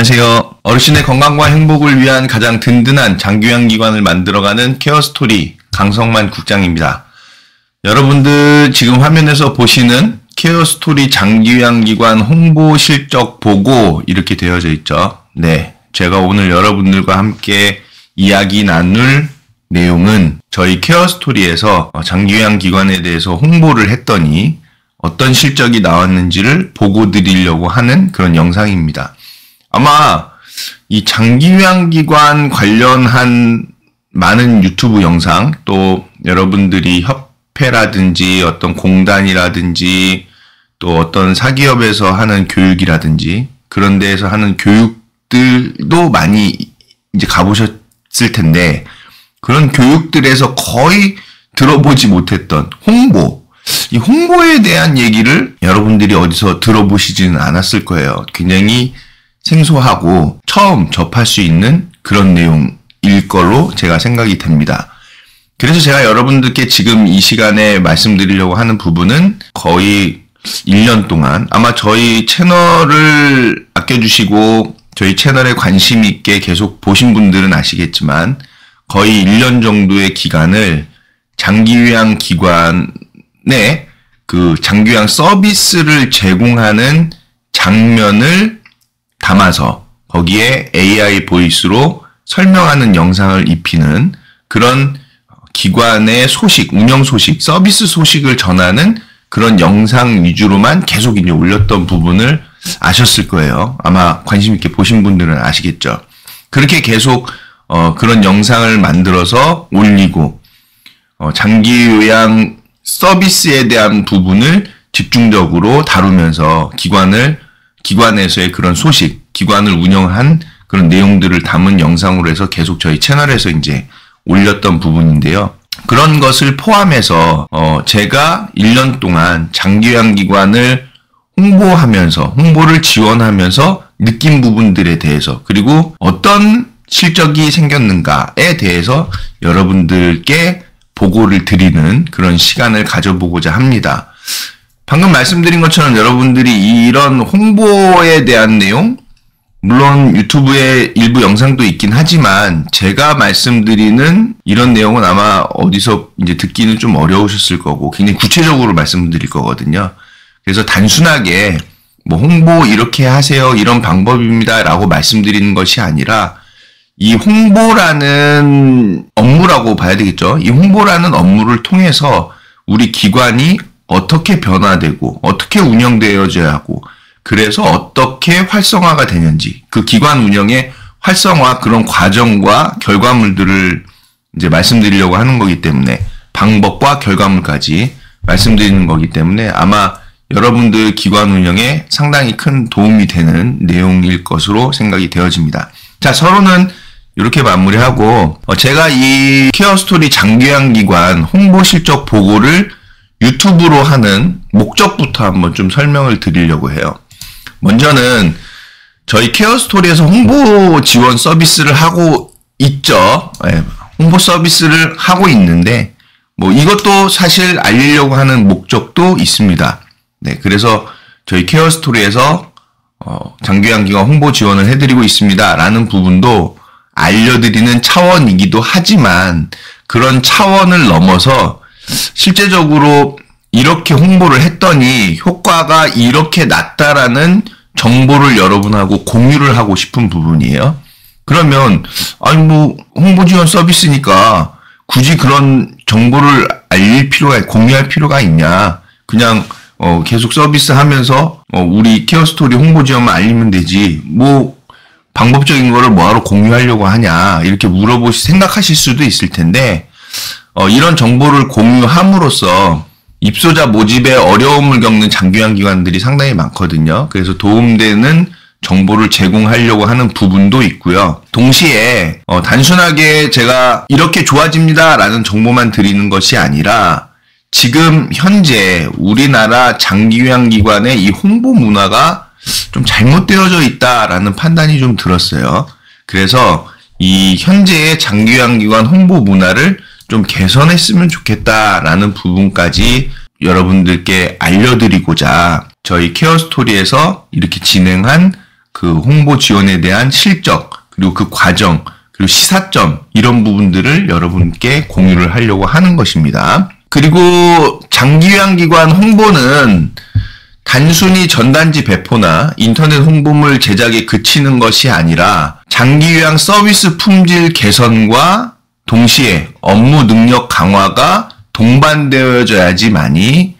안녕하세요. 어르신의 건강과 행복을 위한 가장 든든한 장기요양기관을 만들어가는 케어스토리 강성만 국장입니다. 여러분들 지금 화면에서 보시는 케어스토리 장기요양기관 홍보 실적 보고 이렇게 되어져 있죠. 네, 제가 오늘 여러분들과 함께 이야기 나눌 내용은 저희 케어스토리에서 장기요양기관에 대해서 홍보를 했더니 어떤 실적이 나왔는지를 보고 드리려고 하는 그런 영상입니다. 아마 이 장기요양기관 관련한 많은 유튜브 영상, 또 여러분들이 협회라든지 어떤 공단이라든지 또 어떤 사기업에서 하는 교육이라든지 그런 데에서 하는 교육들도 많이 이제 가보셨을 텐데, 그런 교육들에서 거의 들어보지 못했던 홍보, 이 홍보에 대한 얘기를 여러분들이 어디서 들어보시지는 않았을 거예요. 굉장히 생소하고 처음 접할 수 있는 그런 내용일 걸로 제가 생각이 됩니다. 그래서 제가 여러분들께 지금 이 시간에 말씀드리려고 하는 부분은 거의 1년 동안, 아마 저희 채널을 아껴주시고 저희 채널에 관심 있게 계속 보신 분들은 아시겠지만 거의 1년 정도의 기간을 장기요양기관에 그 장기요양 서비스를 제공하는 장면을 담아서 거기에 AI 보이스로 설명하는 영상을 입히는 그런 기관의 소식, 운영 소식, 서비스 소식을 전하는 그런 영상 위주로만 계속 이제 올렸던 부분을 아셨을 거예요. 아마 관심 있게 보신 분들은 아시겠죠. 그렇게 계속 그런 영상을 만들어서 올리고 장기요양 서비스에 대한 부분을 집중적으로 다루면서 기관에서의 그런 소식, 기관을 운영한 그런 내용들을 담은 영상으로 해서 계속 저희 채널에서 이제 올렸던 부분인데요. 그런 것을 포함해서 제가 1년 동안 장기요양기관을 홍보를 지원하면서 느낀 부분들에 대해서, 그리고 어떤 실적이 생겼는가에 대해서 여러분들께 보고를 드리는 그런 시간을 가져보고자 합니다. 방금 말씀드린 것처럼 여러분들이 이런 홍보에 대한 내용, 물론 유튜브에 일부 영상도 있긴 하지만 제가 말씀드리는 이런 내용은 아마 어디서 이제 듣기는 좀 어려우셨을 거고 굉장히 구체적으로 말씀드릴 거거든요. 그래서 단순하게 뭐 홍보 이렇게 하세요, 이런 방법입니다 라고 말씀드리는 것이 아니라 이 홍보라는 업무라고 봐야 되겠죠. 이 홍보라는 업무를 통해서 우리 기관이 어떻게 변화되고 어떻게 운영되어져야 하고 그래서 어떻게 활성화가 되는지, 그 기관 운영의 활성화 그런 과정과 결과물들을 이제 말씀드리려고 하는 거기 때문에, 방법과 결과물까지 말씀드리는 거기 때문에 아마 여러분들 기관 운영에 상당히 큰 도움이 되는 내용일 것으로 생각이 되어집니다. 자, 서로는 이렇게 마무리하고 제가 이 케어스토리 장기요양기관 홍보 실적 보고를 유튜브로 하는 목적부터 한번 좀 설명을 드리려고 해요. 먼저는 저희 케어스토리에서 홍보 지원 서비스를 하고 있죠. 네, 홍보 서비스를 하고 있는데 뭐 이것도 사실 알리려고 하는 목적도 있습니다. 네, 그래서 저희 케어스토리에서 장기요양기관 홍보 지원을 해드리고 있습니다 라는 부분도 알려드리는 차원이기도 하지만, 그런 차원을 넘어서 실제적으로 이렇게 홍보를 했더니 효과가 이렇게 났다라는 정보를 여러분하고 공유를 하고 싶은 부분이에요. 그러면 아니 뭐 홍보 지원 서비스니까 굳이 그런 정보를 공유할 필요가 있냐, 그냥 계속 서비스하면서 우리 케어스토리 홍보 지원만 알리면 되지 뭐 방법적인 거를 뭐하러 공유하려고 하냐, 이렇게 생각하실 수도 있을 텐데, 이런 정보를 공유함으로써 입소자 모집에 어려움을 겪는 장기요양기관들이 상당히 많거든요. 그래서 도움되는 정보를 제공하려고 하는 부분도 있고요. 동시에 단순하게 제가 이렇게 좋아집니다 라는 정보만 드리는 것이 아니라 지금 현재 우리나라 장기요양기관의 이 홍보 문화가 좀 잘못되어져 있다라는 판단이 좀 들었어요. 그래서 이 현재의 장기요양기관 홍보 문화를 좀 개선했으면 좋겠다라는 부분까지 여러분들께 알려드리고자 저희 케어스토리에서 이렇게 진행한 그 홍보 지원에 대한 실적, 그리고 그 과정, 그리고 시사점, 이런 부분들을 여러분께 공유를 하려고 하는 것입니다. 그리고 장기요양기관 홍보는 단순히 전단지 배포나 인터넷 홍보물 제작에 그치는 것이 아니라 장기요양 서비스 품질 개선과 동시에 업무 능력 강화가 동반되어져야지만이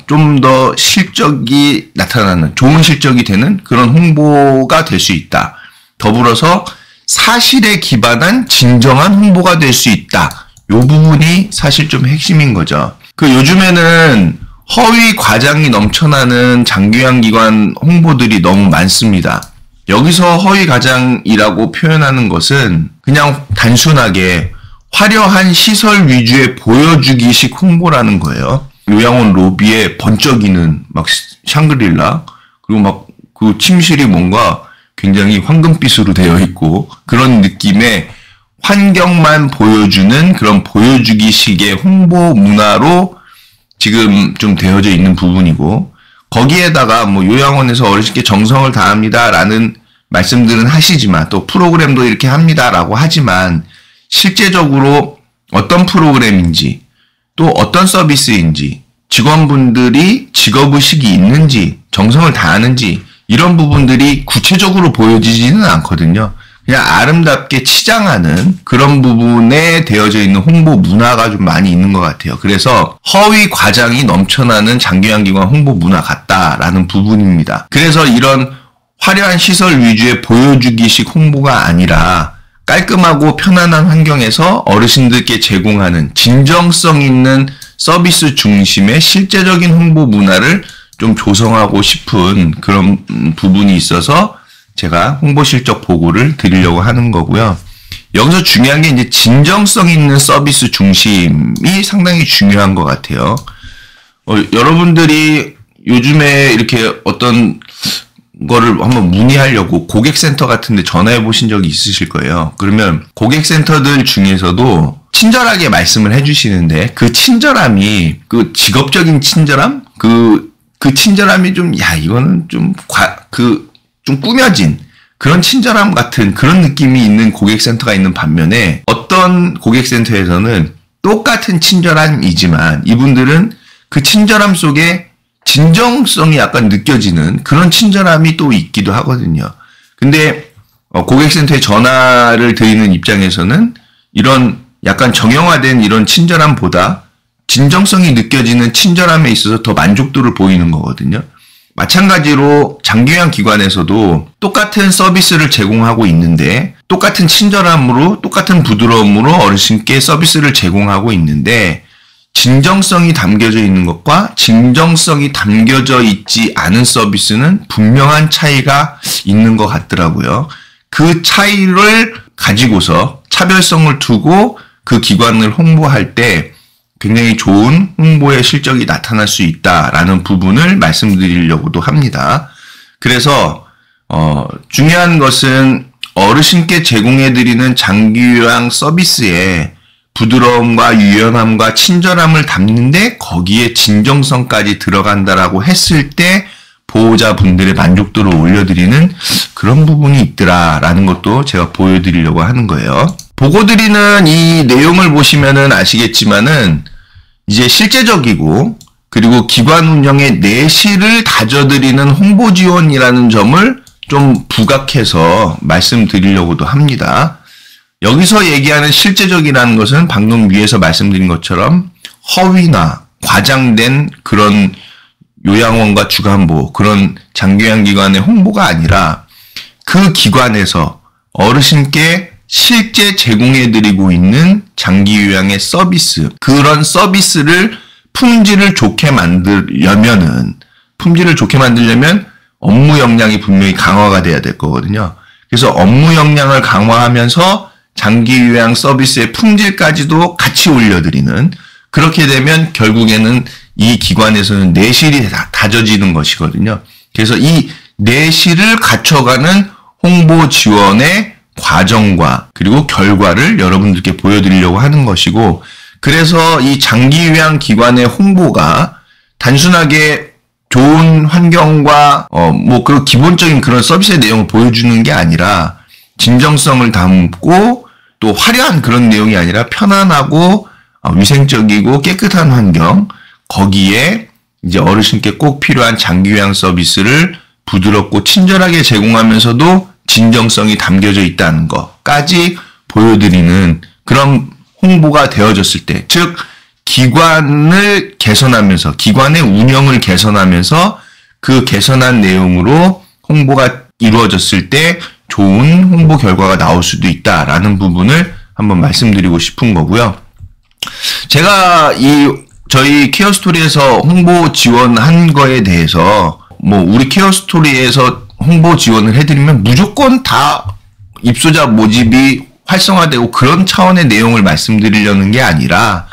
좀 더 실적이 나타나는, 좋은 실적이 되는 그런 홍보가 될 수 있다. 더불어서 사실에 기반한 진정한 홍보가 될 수 있다. 요 부분이 사실 좀 핵심인 거죠. 요즘에는 허위 과장이 넘쳐나는 장기요양기관 홍보들이 너무 많습니다. 여기서 허위 과장이라고 표현하는 것은 그냥 단순하게 화려한 시설 위주의 보여주기식 홍보라는 거예요. 요양원 로비에 번쩍이는 막 샹그릴라, 그리고 막 그 침실이 뭔가 굉장히 황금빛으로 되어 있고 그런 느낌의 환경만 보여주는 그런 보여주기식의 홍보 문화로 지금 좀 되어져 있는 부분이고, 거기에다가 뭐 요양원에서 어르신께 정성을 다합니다라는 말씀들은 하시지만, 또 프로그램도 이렇게 합니다라고 하지만 실제적으로 어떤 프로그램인지, 또 어떤 서비스인지, 직원분들이 직업의식이 있는지, 정성을 다하는지, 이런 부분들이 구체적으로 보여지지는 않거든요. 그냥 아름답게 치장하는 그런 부분에 되어져 있는 홍보 문화가 좀 많이 있는 것 같아요. 그래서 허위 과장이 넘쳐나는 장기요양기관 홍보 문화 같다라는 부분입니다. 그래서 이런 화려한 시설 위주의 보여주기식 홍보가 아니라 깔끔하고 편안한 환경에서 어르신들께 제공하는 진정성 있는 서비스 중심의 실제적인 홍보 문화를 좀 조성하고 싶은 그런 부분이 있어서 제가 홍보 실적 보고를 드리려고 하는 거고요. 여기서 중요한 게 이제 진정성 있는 서비스 중심이 상당히 중요한 것 같아요. 여러분들이 요즘에 이렇게 어떤 거를 한번 문의하려고 고객센터 같은 데 전화해 보신 적이 있으실 거예요. 그러면 고객센터들 중에서도 친절하게 말씀을 해주시는데 그 친절함이, 그 직업적인 친절함? 그 친절함이 좀, 이거는 좀 꾸며진 그런 친절함 같은 그런 느낌이 있는 고객센터가 있는 반면에, 어떤 고객센터에서는 똑같은 친절함이지만 이분들은 그 친절함 속에 진정성이 약간 느껴지는 그런 친절함이 또 있기도 하거든요. 근데 고객센터에 전화를 드리는 입장에서는 이런 약간 정형화된 이런 친절함보다 진정성이 느껴지는 친절함에 있어서 더 만족도를 보이는 거거든요. 마찬가지로 장기요양 기관에서도 똑같은 서비스를 제공하고 있는데, 똑같은 친절함으로, 똑같은 부드러움으로 어르신께 서비스를 제공하고 있는데, 진정성이 담겨져 있는 것과 진정성이 담겨져 있지 않은 서비스는 분명한 차이가 있는 것 같더라고요. 그 차이를 가지고서 차별성을 두고 그 기관을 홍보할 때 굉장히 좋은 홍보의 실적이 나타날 수 있다라는 부분을 말씀드리려고도 합니다. 그래서 중요한 것은 어르신께 제공해드리는 장기요양 서비스에 부드러움과 유연함과 친절함을 담는데 거기에 진정성까지 들어간다라고 했을 때 보호자분들의 만족도를 올려드리는 그런 부분이 있더라라는 것도 제가 보여드리려고 하는 거예요. 보고드리는 이 내용을 보시면은 아시겠지만은 이제 실제적이고, 그리고 기관 운영의 내실을 다져드리는 홍보 지원이라는 점을 좀 부각해서 말씀드리려고도 합니다. 여기서 얘기하는 실제적이라는 것은 방금 위에서 말씀드린 것처럼 허위나 과장된 그런 요양원과 주간보, 그런 장기요양기관의 홍보가 아니라 그 기관에서 어르신께 실제 제공해드리고 있는 장기요양의 서비스, 그런 서비스를 품질을 좋게 만들려면 업무 역량이 분명히 강화가 돼야 될 거거든요. 그래서 업무 역량을 강화하면서 장기요양 서비스의 품질까지도 같이 올려드리는, 그렇게 되면 결국에는 이 기관에서는 내실이 다져지는 것이거든요. 그래서 이 내실을 갖춰가는 홍보 지원의 과정과 그리고 결과를 여러분들께 보여드리려고 하는 것이고, 그래서 이 장기요양 기관의 홍보가 단순하게 좋은 환경과 그 기본적인 그런 서비스의 내용을 보여주는 게 아니라 진정성을 담고 또 화려한 그런 내용이 아니라 편안하고 위생적이고 깨끗한 환경, 거기에 이제 어르신께 꼭 필요한 장기요양 서비스를 부드럽고 친절하게 제공하면서도 진정성이 담겨져 있다는 것까지 보여드리는 그런 홍보가 되어졌을 때, 즉 기관을 개선하면서, 기관의 운영을 개선하면서 그 개선한 내용으로 홍보가 이루어졌을 때 좋은 홍보 결과가 나올 수도 있다라는 부분을 한번 말씀드리고 싶은 거고요. 제가 저희 케어스토리에서 홍보 지원한 거에 대해서 우리 케어스토리에서 홍보 지원을 해드리면 무조건 다 입소자 모집이 활성화되고 그런 차원의 내용을 말씀드리려는 게 아니라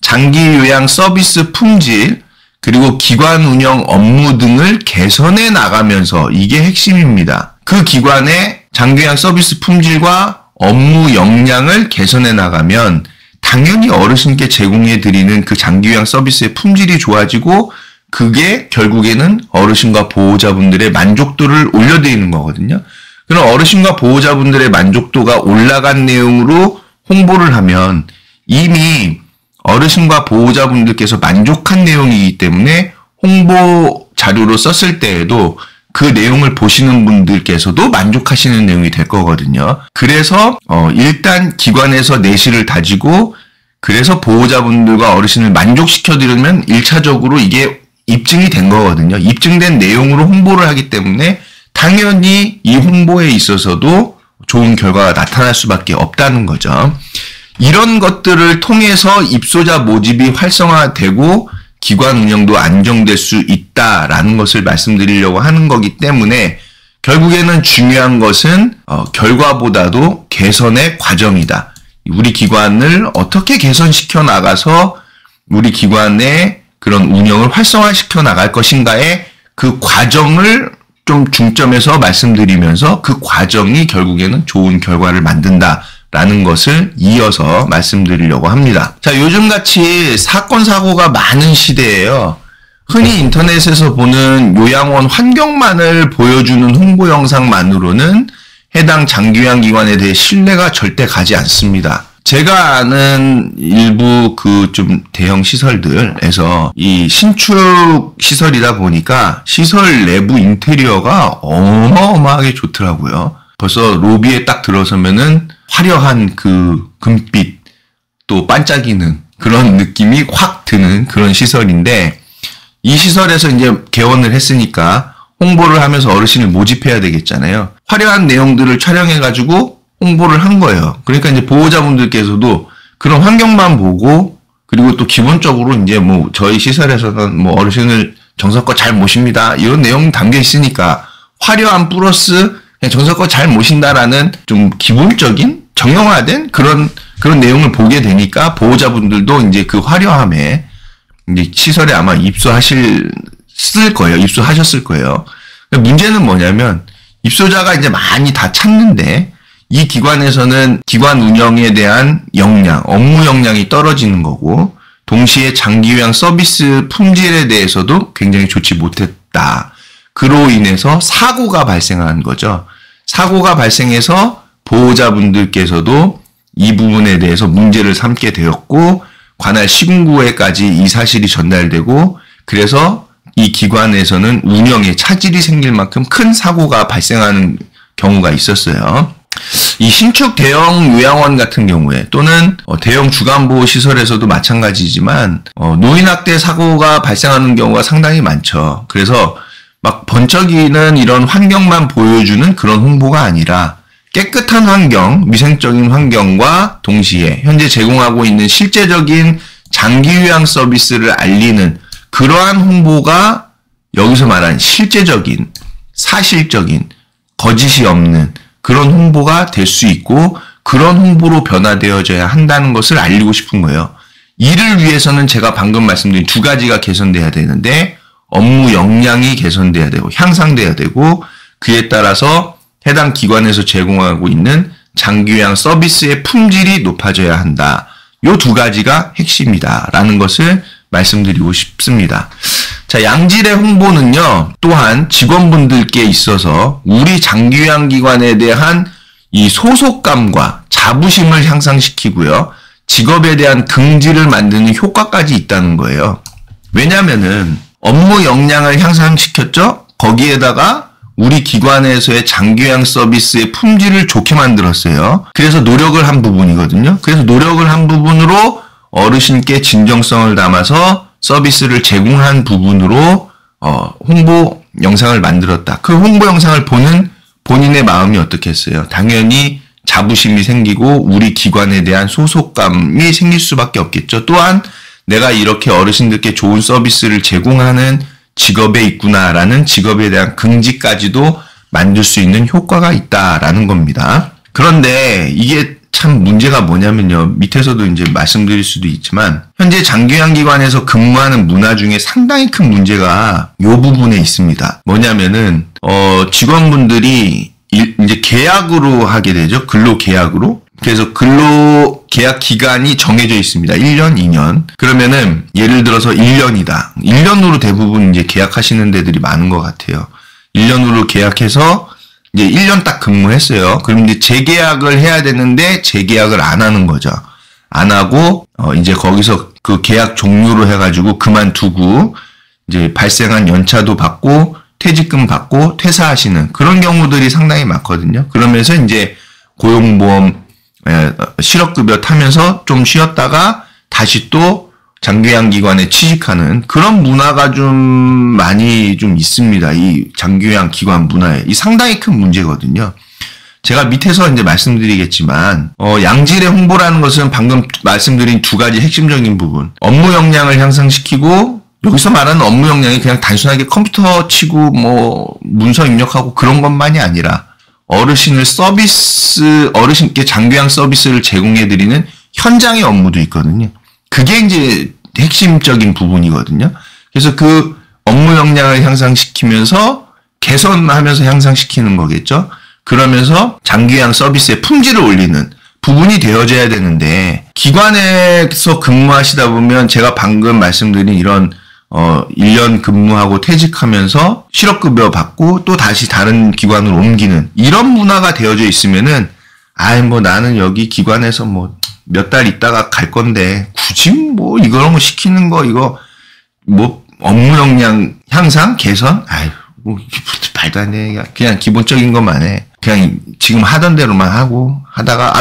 장기 요양 서비스 품질 그리고 기관 운영 업무 등을 개선해 나가면서, 이게 핵심입니다. 그 기관의 장기 요양 서비스 품질과 업무 역량을 개선해 나가면 당연히 어르신께 제공해 드리는 그 장기 요양 서비스의 품질이 좋아지고, 그게 결국에는 어르신과 보호자분들의 만족도를 올려드리는 거거든요. 그럼 어르신과 보호자분들의 만족도가 올라간 내용으로 홍보를 하면 이미 어르신과 보호자분들께서 만족한 내용이기 때문에 홍보 자료로 썼을 때에도 그 내용을 보시는 분들께서도 만족하시는 내용이 될 거거든요. 그래서 일단 기관에서 내실을 다지고, 그래서 보호자분들과 어르신을 만족시켜드리면 1차적으로 이게 입증이 된 거거든요. 입증된 내용으로 홍보를 하기 때문에 당연히 이 홍보에 있어서도 좋은 결과가 나타날 수밖에 없다는 거죠. 이런 것들을 통해서 입소자 모집이 활성화되고 기관 운영도 안정될 수 있다라는 것을 말씀드리려고 하는 거기 때문에, 결국에는 중요한 것은 결과보다도 개선의 과정이다. 우리 기관을 어떻게 개선시켜 나가서 우리 기관의 그런 운영을 활성화시켜 나갈 것인가의 그 과정을 좀 중점에서 말씀드리면서, 그 과정이 결국에는 좋은 결과를 만든다라는 것을 이어서 말씀드리려고 합니다. 자, 요즘같이 사건 사고가 많은 시대에요. 흔히 인터넷에서 보는 요양원 환경만을 보여주는 홍보 영상만으로는 해당 장기요양 기관에 대해 신뢰가 절대 가지 않습니다. 제가 아는 일부 좀 대형 시설들에서 이 신축 시설이다 보니까 시설 내부 인테리어가 어마어마하게 좋더라고요. 벌써 로비에 딱 들어서면은 화려한 그 금빛 또 반짝이는 그런 느낌이 확 드는 그런 시설인데, 이 시설에서 이제 개원을 했으니까 홍보를 하면서 어르신을 모집해야 되겠잖아요. 화려한 내용들을 촬영해가지고 홍보를 한 거예요. 그러니까 이제 보호자분들께서도 그런 환경만 보고, 그리고 또 기본적으로 이제 저희 시설에서는 어르신을 정성껏 잘 모십니다, 이런 내용 담겨 있으니까 화려한 플러스 그냥 정성껏 잘 모신다라는 좀 기본적인 정형화된 그런 내용을 보게 되니까 보호자분들도 이제 그 화려함에 이제 시설에 아마 입소하셨을 거예요. 문제는 뭐냐면, 입소자가 이제 많이 다 찾는데 이 기관에서는 기관 운영에 대한 역량, 업무 역량이 떨어지는 거고, 동시에 장기요양 서비스 품질에 대해서도 굉장히 좋지 못했다. 그로 인해서 사고가 발생한 거죠. 사고가 발생해서 보호자분들께서도 이 부분에 대해서 문제를 삼게 되었고, 관할 시군구에까지 이 사실이 전달되고, 그래서 이 기관에서는 운영에 차질이 생길 만큼 큰 사고가 발생하는 경우가 있었어요. 이 신축 대형 요양원 같은 경우에, 또는 대형 주간보호시설에서도 마찬가지지만 노인학대 사고가 발생하는 경우가 상당히 많죠. 그래서 막 번쩍이는 이런 환경만 보여주는 그런 홍보가 아니라 깨끗한 환경, 위생적인 환경과 동시에 현재 제공하고 있는 실제적인 장기요양 서비스를 알리는 그러한 홍보가 여기서 말하는 실제적인, 사실적인, 거짓이 없는 그런 홍보가 될 수 있고, 그런 홍보로 변화되어져야 한다는 것을 알리고 싶은 거예요. 이를 위해서는 제가 방금 말씀드린 두 가지가 개선돼야 되는데, 업무 역량이 개선돼야 되고 향상돼야 되고, 그에 따라서 해당 기관에서 제공하고 있는 장기요양 서비스의 품질이 높아져야 한다. 요 두 가지가 핵심이다라는 것을 말씀드리고 싶습니다. 자, 양질의 홍보는요, 또한 직원분들께 있어서 우리 장기요양기관에 대한 이 소속감과 자부심을 향상시키고요, 직업에 대한 긍지를 만드는 효과까지 있다는 거예요. 왜냐면은 업무 역량을 향상시켰죠? 거기에다가 우리 기관에서의 장기요양 서비스의 품질을 좋게 만들었어요. 그래서 노력을 한 부분이거든요. 그래서 노력을 한 부분으로 어르신께 진정성을 담아서 서비스를 제공한 부분으로 홍보 영상을 만들었다. 그 홍보 영상을 보는 본인의 마음이 어떻겠어요? 당연히 자부심이 생기고 우리 기관에 대한 소속감이 생길 수밖에 없겠죠. 또한 내가 이렇게 어르신들께 좋은 서비스를 제공하는 직업에 있구나라는 직업에 대한 긍지까지도 만들 수 있는 효과가 있다라는 겁니다. 그런데 이게 참 문제가 뭐냐면요. 밑에서도 이제 말씀드릴 수도 있지만 현재 장기요양기관에서 근무하는 문화 중에 상당히 큰 문제가 이 부분에 있습니다. 뭐냐면은 직원분들이 이제 계약으로 하게 되죠. 근로계약으로. 그래서 근로계약 기간이 정해져 있습니다. 1년, 2년. 그러면은 예를 들어서 1년이다. 1년으로 대부분 이제 계약하시는 데들이 많은 것 같아요. 1년으로 계약해서 이제 1년 딱 근무했어요. 그럼 이제 재계약을 해야 되는데 재계약을 안 하는 거죠. 안 하고 이제 거기서 그 계약 종료로 해가지고 그만두고 이제 발생한 연차도 받고 퇴직금 받고 퇴사하시는 그런 경우들이 상당히 많거든요. 그러면서 이제 고용보험 실업급여 타면서 좀 쉬었다가 다시 또 장기요양기관에 취직하는 그런 문화가 좀 많이 좀 있습니다. 이 장기요양기관 문화에. 이 상당히 큰 문제거든요. 제가 밑에서 이제 말씀드리겠지만, 양질의 홍보라는 것은 방금 말씀드린 두 가지 핵심적인 부분. 업무 역량을 향상시키고, 여기서 말하는 업무 역량이 그냥 단순하게 컴퓨터 치고 뭐 문서 입력하고 그런 것만이 아니라 어르신께 장기요양 서비스를 제공해드리는 현장의 업무도 있거든요. 그게 이제 핵심적인 부분이거든요. 그래서 그 업무 역량을 향상시키면서 개선하면서 향상시키는 거겠죠. 그러면서 장기요양 서비스의 품질을 올리는 부분이 되어져야 되는데 기관에서 근무하시다 보면 제가 방금 말씀드린 이런 1년 근무하고 퇴직하면서 실업급여 받고 또 다시 다른 기관으로 옮기는 이런 문화가 되어져 있으면은 뭐 나는 여기 기관에서 뭐 몇 달 있다가 갈 건데 굳이 뭐 이런 거 시키는 거 이거 뭐 업무 역량 향상 개선 뭐 말도 안 돼. 그냥 기본적인 것만 해. 그냥 지금 하던 대로만 하고 하다가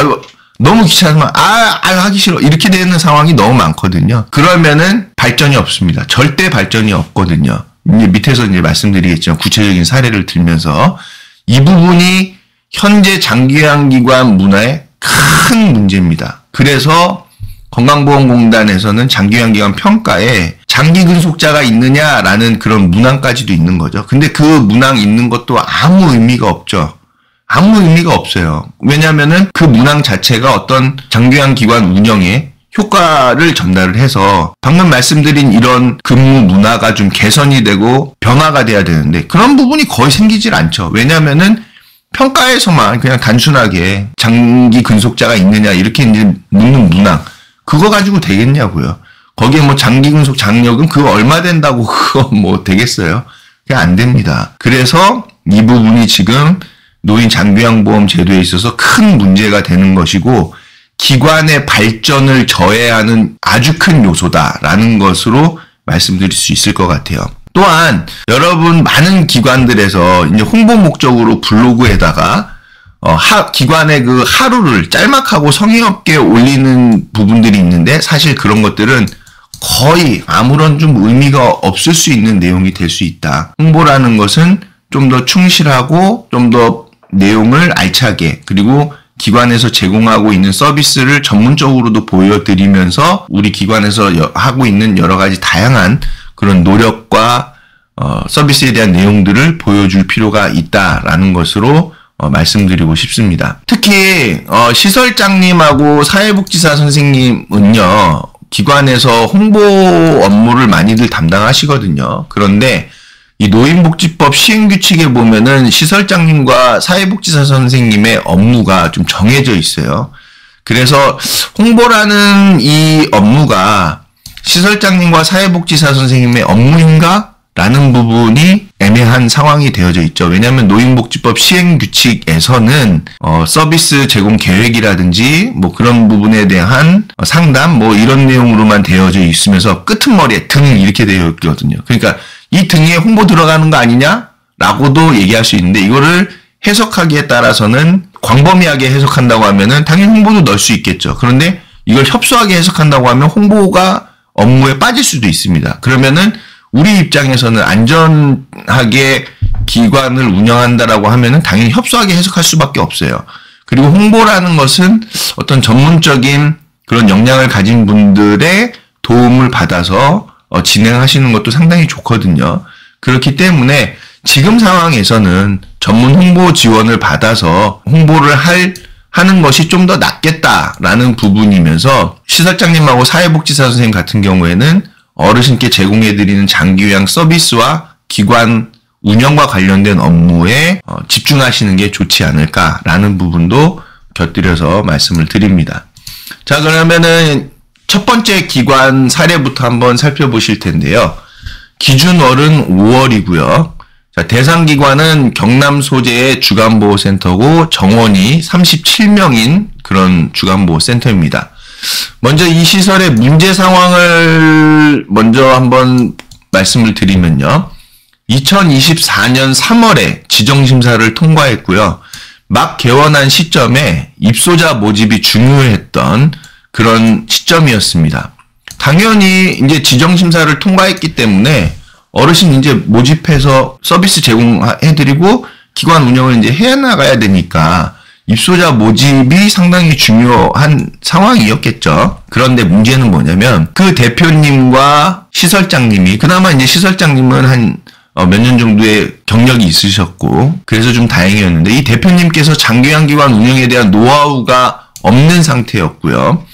너무 귀찮으면 하기 싫어 이렇게 되는 상황이 너무 많거든요. 그러면은 발전이 없습니다. 절대 발전이 없거든요. 이제 밑에서 이제 말씀드리겠지만 구체적인 사례를 들면서 이 부분이 현재 장기요양기관 문화의 큰 문제입니다. 그래서 건강보험공단에서는 장기요양기관 평가에 장기 근속자가 있느냐라는 그런 문항까지도 있는 거죠. 근데 그 문항 있는 것도 아무 의미가 없죠. 아무 의미가 없어요. 왜냐면은 그 문항 자체가 어떤 장기요양기관 운영에 효과를 전달을 해서 방금 말씀드린 이런 근무 문화가 좀 개선이 되고 변화가 돼야 되는데 그런 부분이 거의 생기질 않죠. 왜냐면은 평가에서만 그냥 단순하게 장기 근속자가 있느냐 이렇게 이제 묻는 문항 그거 가지고 되겠냐고요. 거기에 뭐 장기 근속 장려금 그거 얼마 된다고 그거 뭐 되겠어요? 그게 안 됩니다. 그래서 이 부분이 지금 노인 장기요양보험 제도에 있어서 큰 문제가 되는 것이고 기관의 발전을 저해하는 아주 큰 요소다라는 것으로 말씀드릴 수 있을 것 같아요. 또한 여러분 많은 기관들에서 이제 홍보 목적으로 블로그에다가 기관의 그 하루를 짤막하고 성의 없게 올리는 부분들이 있는데 사실 그런 것들은 거의 아무런 좀 의미가 없을 수 있는 내용이 될 수 있다. 홍보라는 것은 좀 더 충실하고 좀 더 내용을 알차게 그리고 기관에서 제공하고 있는 서비스를 전문적으로도 보여드리면서 우리 기관에서 하고 있는 여러 가지 다양한 그런 노력과 서비스에 대한 내용들을 보여줄 필요가 있다라는 것으로 말씀드리고 싶습니다. 특히 시설장님하고 사회복지사 선생님은요. 기관에서 홍보 업무를 많이들 담당하시거든요. 그런데 이 노인복지법 시행규칙에 보면은 시설장님과 사회복지사 선생님의 업무가 좀 정해져 있어요. 그래서 홍보라는 이 업무가 시설장님과 사회복지사 선생님의 업무인가? 라는 부분이 애매한 상황이 되어져 있죠. 왜냐하면 노인복지법 시행규칙에서는 서비스 제공 계획이라든지 뭐 그런 부분에 대한 상담 뭐 이런 내용으로만 되어져 있으면서 끄트머리에 등 이렇게 되어 있거든요. 그러니까 이 등에 홍보 들어가는 거 아니냐라고도 얘기할 수 있는데 이거를 해석하기에 따라서는 광범위하게 해석한다고 하면은 당연히 홍보도 넣을 수 있겠죠. 그런데 이걸 협소하게 해석한다고 하면 홍보가 업무에 빠질 수도 있습니다. 그러면은 우리 입장에서는 안전하게 기관을 운영한다라고 하면은 당연히 협소하게 해석할 수밖에 없어요. 그리고 홍보라는 것은 어떤 전문적인 그런 역량을 가진 분들의 도움을 받아서 진행하시는 것도 상당히 좋거든요. 그렇기 때문에 지금 상황에서는 전문 홍보 지원을 받아서 홍보를 하는 것이 좀 더 낫겠다라는 부분이면서 시설장님하고 사회복지사 선생님 같은 경우에는 어르신께 제공해드리는 장기요양 서비스와 기관 운영과 관련된 업무에 집중하시는 게 좋지 않을까라는 부분도 곁들여서 말씀을 드립니다. 자, 그러면은 첫 번째 기관 사례부터 한번 살펴보실 텐데요. 기준월은 5월이고요. 자, 대상 기관은 경남 소재의 주간보호센터고 정원이 37명인 그런 주간보호센터입니다. 먼저 이 시설의 문제 상황을 먼저 한번 말씀을 드리면요. 2024년 3월에 지정심사를 통과했고요. 막 개원한 시점에 입소자 모집이 중요했던 그런 시점이었습니다. 당연히 이제 지정심사를 통과했기 때문에 어르신 이제 모집해서 서비스 제공해드리고 기관 운영을 이제 해나가야 되니까 입소자 모집이 상당히 중요한 상황이었겠죠. 그런데 문제는 뭐냐면 그 대표님과 시설장님이 그나마 이제 시설장님은 한 몇 년 정도의 경력이 있으셨고 그래서 좀 다행이었는데 이 대표님께서 장기요양기관 운영에 대한 노하우가 없는 상태였고요.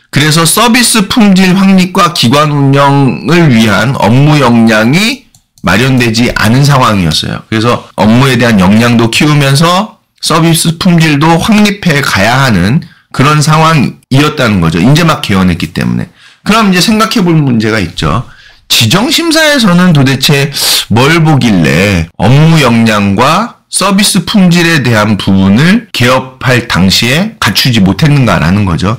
그래서 서비스 품질 확립과 기관 운영을 위한 업무 역량이 마련되지 않은 상황이었어요. 그래서 업무에 대한 역량도 키우면서 서비스 품질도 확립해 가야 하는 그런 상황이었다는 거죠. 이제 막 개원했기 때문에. 그럼 이제 생각해 볼 문제가 있죠. 지정심사에서는 도대체 뭘 보길래 업무 역량과 서비스 품질에 대한 부분을 개업할 당시에 갖추지 못했는가라는 거죠.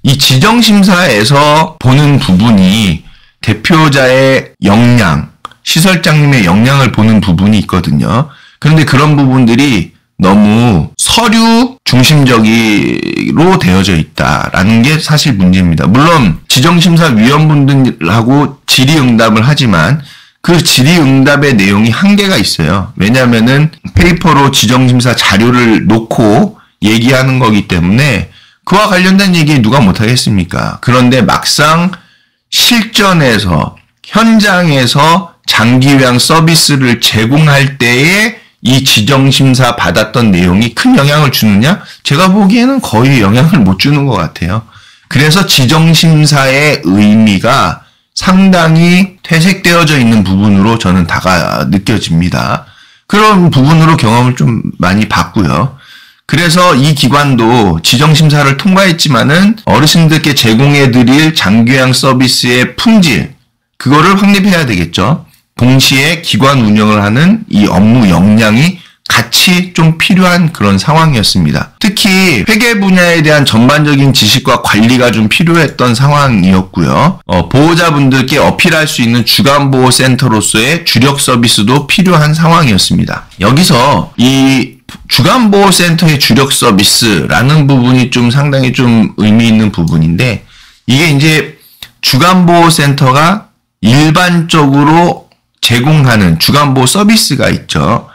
이 지정심사에서 보는 부분이 대표자의 역량, 시설장님의 역량을 보는 부분이 있거든요. 그런데 그런 부분들이 너무 서류 중심적으로 되어져 있다라는 게 사실 문제입니다. 물론 지정심사위원분들하고 질의응답을 하지만 그 질의응답의 내용이 한계가 있어요. 왜냐하면은 페이퍼로 지정심사 자료를 놓고 얘기하는 거기 때문에 그와 관련된 얘기 누가 못하겠습니까? 그런데 막상 실전에서 현장에서 장기요양 서비스를 제공할 때에 이 지정심사 받았던 내용이 큰 영향을 주느냐? 제가 보기에는 거의 영향을 못 주는 것 같아요. 그래서 지정심사의 의미가 상당히 퇴색되어져 있는 부분으로 저는 느껴집니다. 그런 부분으로 경험을 좀 많이 봤고요. 그래서 이 기관도 지정심사를 통과했지만은 어르신들께 제공해드릴 장기요양 서비스의 품질, 그거를 확립해야 되겠죠. 동시에 기관 운영을 하는 이 업무 역량이 같이 좀 필요한 그런 상황이었습니다. 특히 회계 분야에 대한 전반적인 지식과 관리가 좀 필요했던 상황이었고요. 보호자분들께 어필할 수 있는 주간보호센터로서의 주력 서비스도 필요한 상황이었습니다. 여기서 이 주간보호센터의 주력 서비스라는 부분이 좀 상당히 좀 의미 있는 부분인데 이게 이제 주간보호센터가 일반적으로 제공하는 주간보호 서비스가 있죠.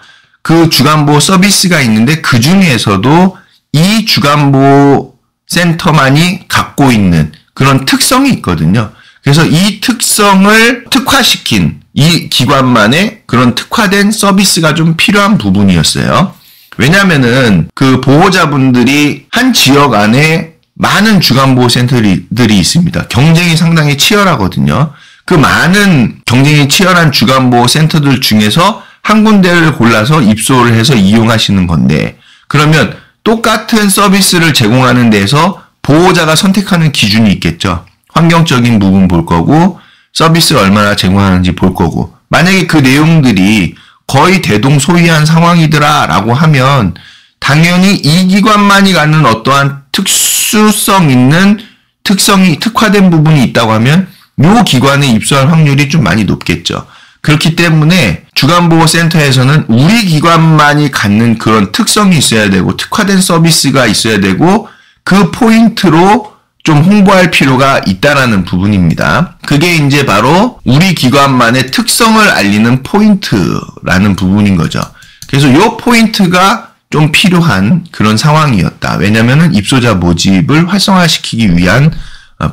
그 주간보호 서비스가 있는데 그 중에서도 이 주간보호센터만이 갖고 있는 그런 특성이 있거든요. 그래서 이 특성을 특화시킨 이 기관만의 그런 특화된 서비스가 좀 필요한 부분이었어요. 왜냐하면은 그 보호자분들이 한 지역 안에 많은 주간보호센터들이 있습니다. 경쟁이 상당히 치열하거든요. 그 많은 경쟁이 치열한 주간보호센터들 중에서 한 군데를 골라서 입소를 해서 이용하시는 건데 그러면 똑같은 서비스를 제공하는 데서 보호자가 선택하는 기준이 있겠죠. 환경적인 부분 볼 거고 서비스를 얼마나 제공하는지 볼 거고 만약에 그 내용들이 거의 대동소이한 상황이더라 라고 하면 당연히 이 기관만이 갖는 어떠한 특수성 있는 특성이 특화된 부분이 있다고 하면 이 기관에 입소할 확률이 좀 많이 높겠죠. 그렇기 때문에 주간보호센터에서는 우리 기관만이 갖는 그런 특성이 있어야 되고 특화된 서비스가 있어야 되고 그 포인트로 좀 홍보할 필요가 있다라는 부분입니다. 그게 이제 바로 우리 기관만의 특성을 알리는 포인트라는 부분인 거죠. 그래서 이 포인트가 좀 필요한 그런 상황이었다. 왜냐면은 입소자 모집을 활성화시키기 위한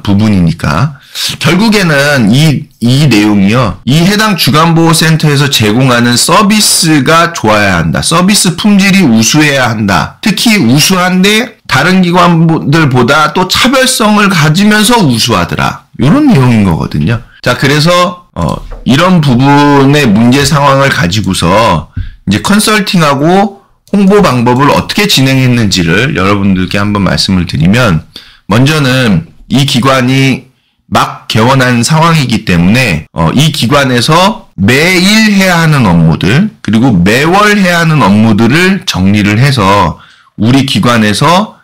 부분이니까. 결국에는 이 내용이요. 이 해당 주간보호센터에서 제공하는 서비스가 좋아야 한다. 서비스 품질이 우수해야 한다. 특히 우수한데 다른 기관들보다 또 차별성을 가지면서 우수하더라. 이런 내용인 거거든요. 자, 그래서 이런 부분의 문제 상황을 가지고서 이제 컨설팅하고 홍보 방법을 어떻게 진행했는지를 여러분들께 한번 말씀을 드리면, 먼저는 이 기관이 막 개원한 상황이기 때문에 이 기관에서 매일 해야 하는 업무들 그리고 매월 해야 하는 업무들을 정리를 해서 우리 기관에서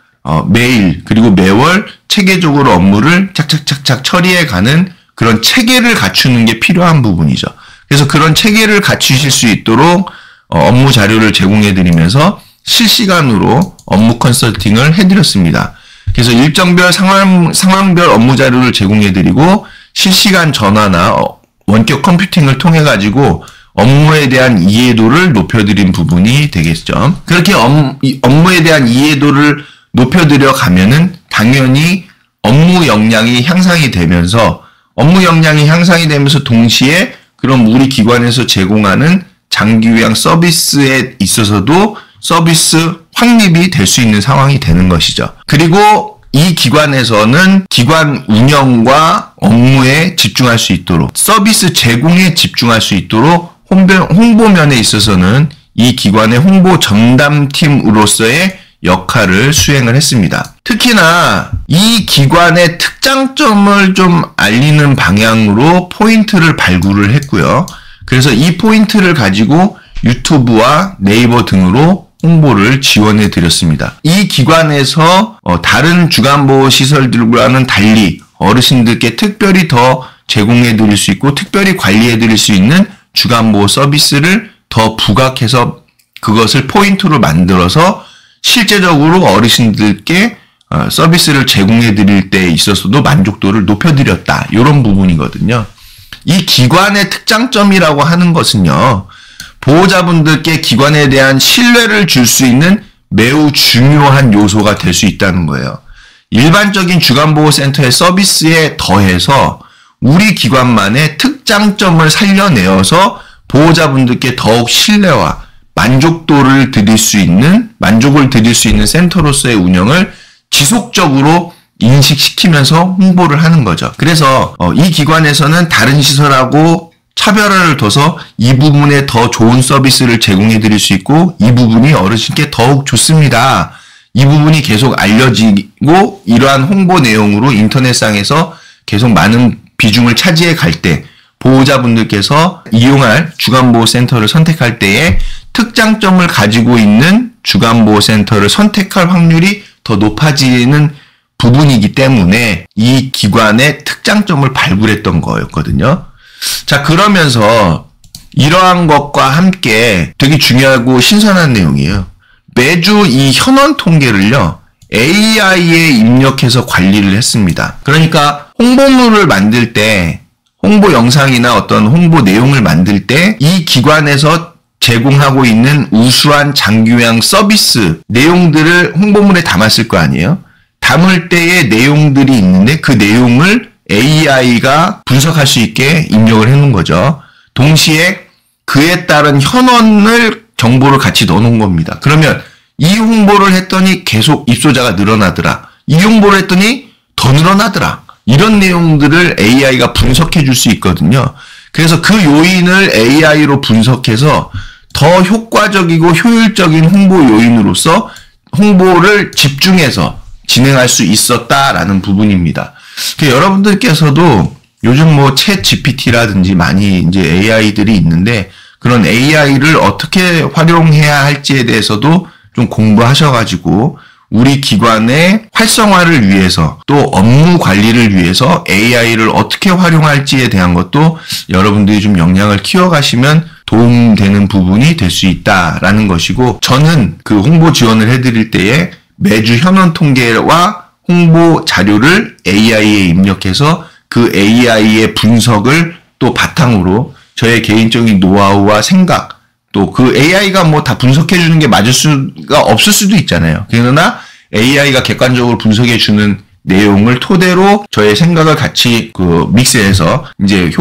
매일 그리고 매월 체계적으로 업무를 착착착착 처리해 가는 그런 체계를 갖추는 게 필요한 부분이죠. 그래서 그런 체계를 갖추실 수 있도록 업무 자료를 제공해 드리면서 실시간으로 업무 컨설팅을 해드렸습니다. 그래서 일정별 상황별 업무 자료를 제공해 드리고 실시간 전화나 원격 컴퓨팅을 통해 가지고 업무에 대한 이해도를 높여드린 부분이 되겠죠. 그렇게 업무에 대한 이해도를 높여드려 가면은 당연히 업무 역량이 향상이 되면서 동시에 그럼 우리 기관에서 제공하는 장기요양 서비스에 있어서도 서비스 확립이 될 수 있는 상황이 되는 것이죠. 그리고 이 기관에서는 기관 운영과 업무에 집중할 수 있도록, 서비스 제공에 집중할 수 있도록 홍보면에 있어서는 이 기관의 홍보 전담팀으로서의 역할을 수행을 했습니다. 특히나 이 기관의 특장점을 좀 알리는 방향으로 포인트를 발굴을 했고요. 그래서 이 포인트를 가지고 유튜브와 네이버 등으로 홍보를 지원해 드렸습니다. 이 기관에서 다른 주간보호시설들과는 달리 어르신들께 특별히 더 제공해 드릴 수 있고 특별히 관리해 드릴 수 있는 주간보호 서비스를 더 부각해서 그것을 포인트로 만들어서 실제적으로 어르신들께 서비스를 제공해 드릴 때 있어서도 만족도를 높여 드렸다. 이런 부분이거든요. 이 기관의 특장점이라고 하는 것은요, 보호자분들께 기관에 대한 신뢰를 줄 수 있는 매우 중요한 요소가 될 수 있다는 거예요. 일반적인 주간보호센터의 서비스에 더해서 우리 기관만의 특장점을 살려내어서 보호자분들께 더욱 신뢰와 만족을 드릴 수 있는 센터로서의 운영을 지속적으로 인식시키면서 홍보를 하는 거죠. 그래서 이 기관에서는 다른 시설하고 차별화를 둬서 이 부분에 더 좋은 서비스를 제공해 드릴 수 있고 이 부분이 어르신께 더욱 좋습니다. 이 부분이 계속 알려지고 이러한 홍보 내용으로 인터넷상에서 계속 많은 비중을 차지해 갈 때 보호자분들께서 이용할 주간보호센터를 선택할 때에 특장점을 가지고 있는 주간보호센터를 선택할 확률이 더 높아지는 부분이기 때문에 이 기관의 특장점을 발굴했던 거였거든요. 자, 그러면서 이러한 것과 함께 되게 중요하고 신선한 내용이에요. 매주 이 현원 통계를요, AI에 입력해서 관리를 했습니다. 그러니까 홍보물을 만들 때, 홍보 영상이나 어떤 홍보 내용을 만들 때 이 기관에서 제공하고 있는 우수한 장기요양 서비스 내용들을 홍보물에 담았을 거 아니에요? 담을 때의 내용들이 있는데 그 내용을 AI가 분석할 수 있게 입력을 해놓은 거죠. 동시에 그에 따른 현원을 정보를 같이 넣어놓은 겁니다. 그러면 이 홍보를 했더니 계속 입소자가 늘어나더라. 이 홍보를 했더니 더 늘어나더라. 이런 내용들을 AI가 분석해 줄 수 있거든요. 그래서 그 요인을 AI로 분석해서 더 효과적이고 효율적인 홍보 요인으로서 홍보를 집중해서 진행할 수 있었다라는 부분입니다. 여러분들께서도 요즘 뭐 챗 GPT라든지 많이 이제 AI들이 있는데 그런 AI를 어떻게 활용해야 할지에 대해서도 좀 공부하셔가지고 우리 기관의 활성화를 위해서 또 업무 관리를 위해서 AI를 어떻게 활용할지에 대한 것도 여러분들이 좀 역량을 키워가시면 도움되는 부분이 될 수 있다라는 것이고, 저는 그 홍보 지원을 해드릴 때에 매주 현원 통계와 홍보 자료를 AI에 입력해서 그 AI의 분석을 또 바탕으로 저의 개인적인 노하우와 생각, 또 그 AI가 뭐 다 분석해주는 게 맞을 수가 없을 수도 있잖아요. 그러나 AI가 객관적으로 분석해주는 내용을 토대로 저의 생각을 같이 그 믹스해서 이제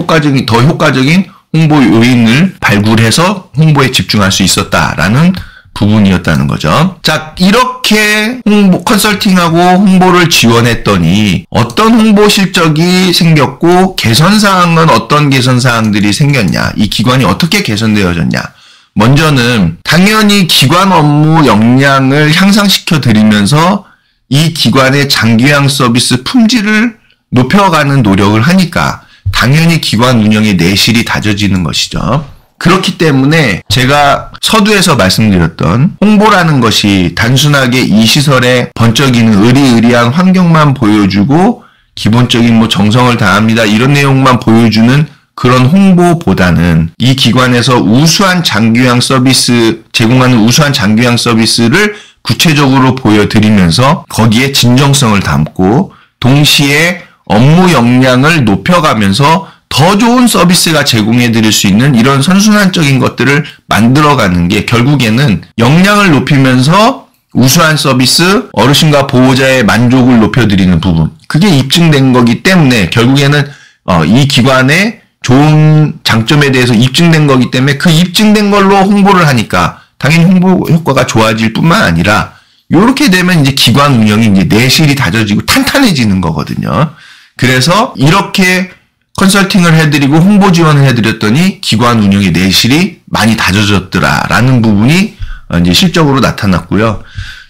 더 효과적인 홍보 요인을 발굴해서 홍보에 집중할 수 있었다라는 부분이었다는 거죠. 자, 이렇게 컨설팅하고 홍보를 지원했더니 어떤 홍보 실적이 생겼고 개선사항은 어떤 개선사항들이 생겼냐, 이 기관이 어떻게 개선되어졌냐. 먼저는 당연히 기관 업무 역량을 향상시켜 드리면서 이 기관의 장기요양 서비스 품질을 높여가는 노력을 하니까 당연히 기관 운영의 내실이 다져지는 것이죠. 그렇기 때문에 제가 서두에서 말씀드렸던 홍보라는 것이 단순하게 이 시설의 번쩍이는 의리의리한 환경만 보여주고 기본적인 뭐 정성을 다합니다 이런 내용만 보여주는 그런 홍보보다는 이 기관에서 우수한 장기요양 서비스, 제공하는 우수한 장기요양 서비스를 구체적으로 보여드리면서 거기에 진정성을 담고 동시에 업무 역량을 높여가면서 더 좋은 서비스가 제공해 드릴 수 있는 이런 선순환적인 것들을 만들어가는 게 결국에는 역량을 높이면서 우수한 서비스, 어르신과 보호자의 만족을 높여드리는 부분, 그게 입증된 거기 때문에 결국에는 이 기관의 좋은 장점에 대해서 입증된 거기 때문에 그 입증된 걸로 홍보를 하니까 당연히 홍보 효과가 좋아질 뿐만 아니라 이렇게 되면 이제 기관 운영이 이제 내실이 다져지고 탄탄해지는 거거든요. 그래서 이렇게 컨설팅을 해드리고 홍보 지원을 해드렸더니 기관 운영의 내실이 많이 다져졌더라라는 부분이 이제 실적으로 나타났고요.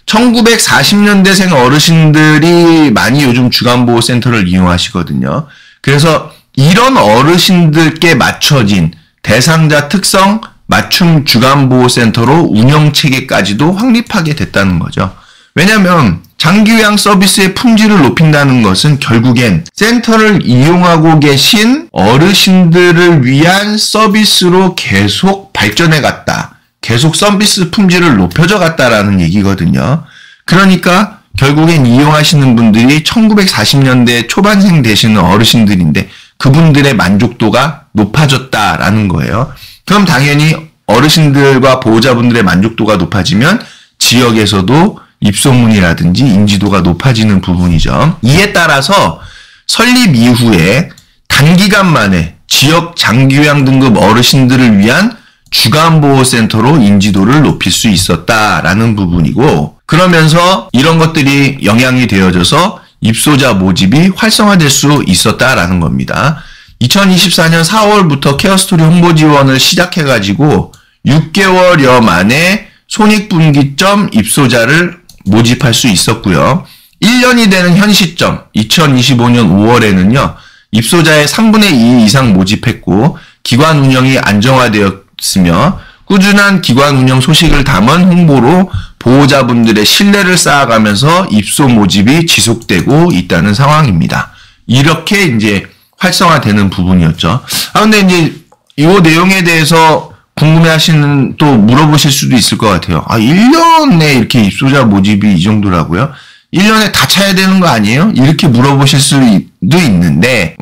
1940년대생 어르신들이 많이 요즘 주간보호센터를 이용하시거든요. 그래서 이런 어르신들께 맞춰진 대상자 특성 맞춤 주간보호센터로 운영체계까지도 확립하게 됐다는 거죠. 왜냐하면 장기요양 서비스의 품질을 높인다는 것은 결국엔 센터를 이용하고 계신 어르신들을 위한 서비스로 계속 발전해 갔다. 계속 서비스 품질을 높여져 갔다라는 얘기거든요. 그러니까 결국엔 이용하시는 분들이 1940년대 초반생 되시는 어르신들인데 그분들의 만족도가 높아졌다라는 거예요. 그럼 당연히 어르신들과 보호자분들의 만족도가 높아지면 지역에서도 입소문이라든지 인지도가 높아지는 부분이죠. 이에 따라서 설립 이후에 단기간 만에 지역 장기요양 등급 어르신들을 위한 주간보호센터로 인지도를 높일 수 있었다라는 부분이고, 그러면서 이런 것들이 영향이 되어져서 입소자 모집이 활성화될 수 있었다라는 겁니다. 2024년 4월부터 케어스토리 홍보 지원을 시작해가지고 6개월여 만에 손익분기점 입소자를 모집할 수 있었고요. 1년이 되는 현 시점 2025년 5월에는요. 입소자의 3분의 2 이상 모집했고 기관 운영이 안정화되었으며 꾸준한 기관 운영 소식을 담은 홍보로 보호자분들의 신뢰를 쌓아가면서 입소 모집이 지속되고 있다는 상황입니다. 이렇게 이제 활성화되는 부분이었죠. 근데 이제 이 내용에 대해서 궁금해하시는 또 물어보실 수도 있을 것 같아요. 1년에 이렇게 입소자 모집이 이 정도라고요? 1년에 다 차야 되는 거 아니에요? 이렇게 물어보실 수도 있는데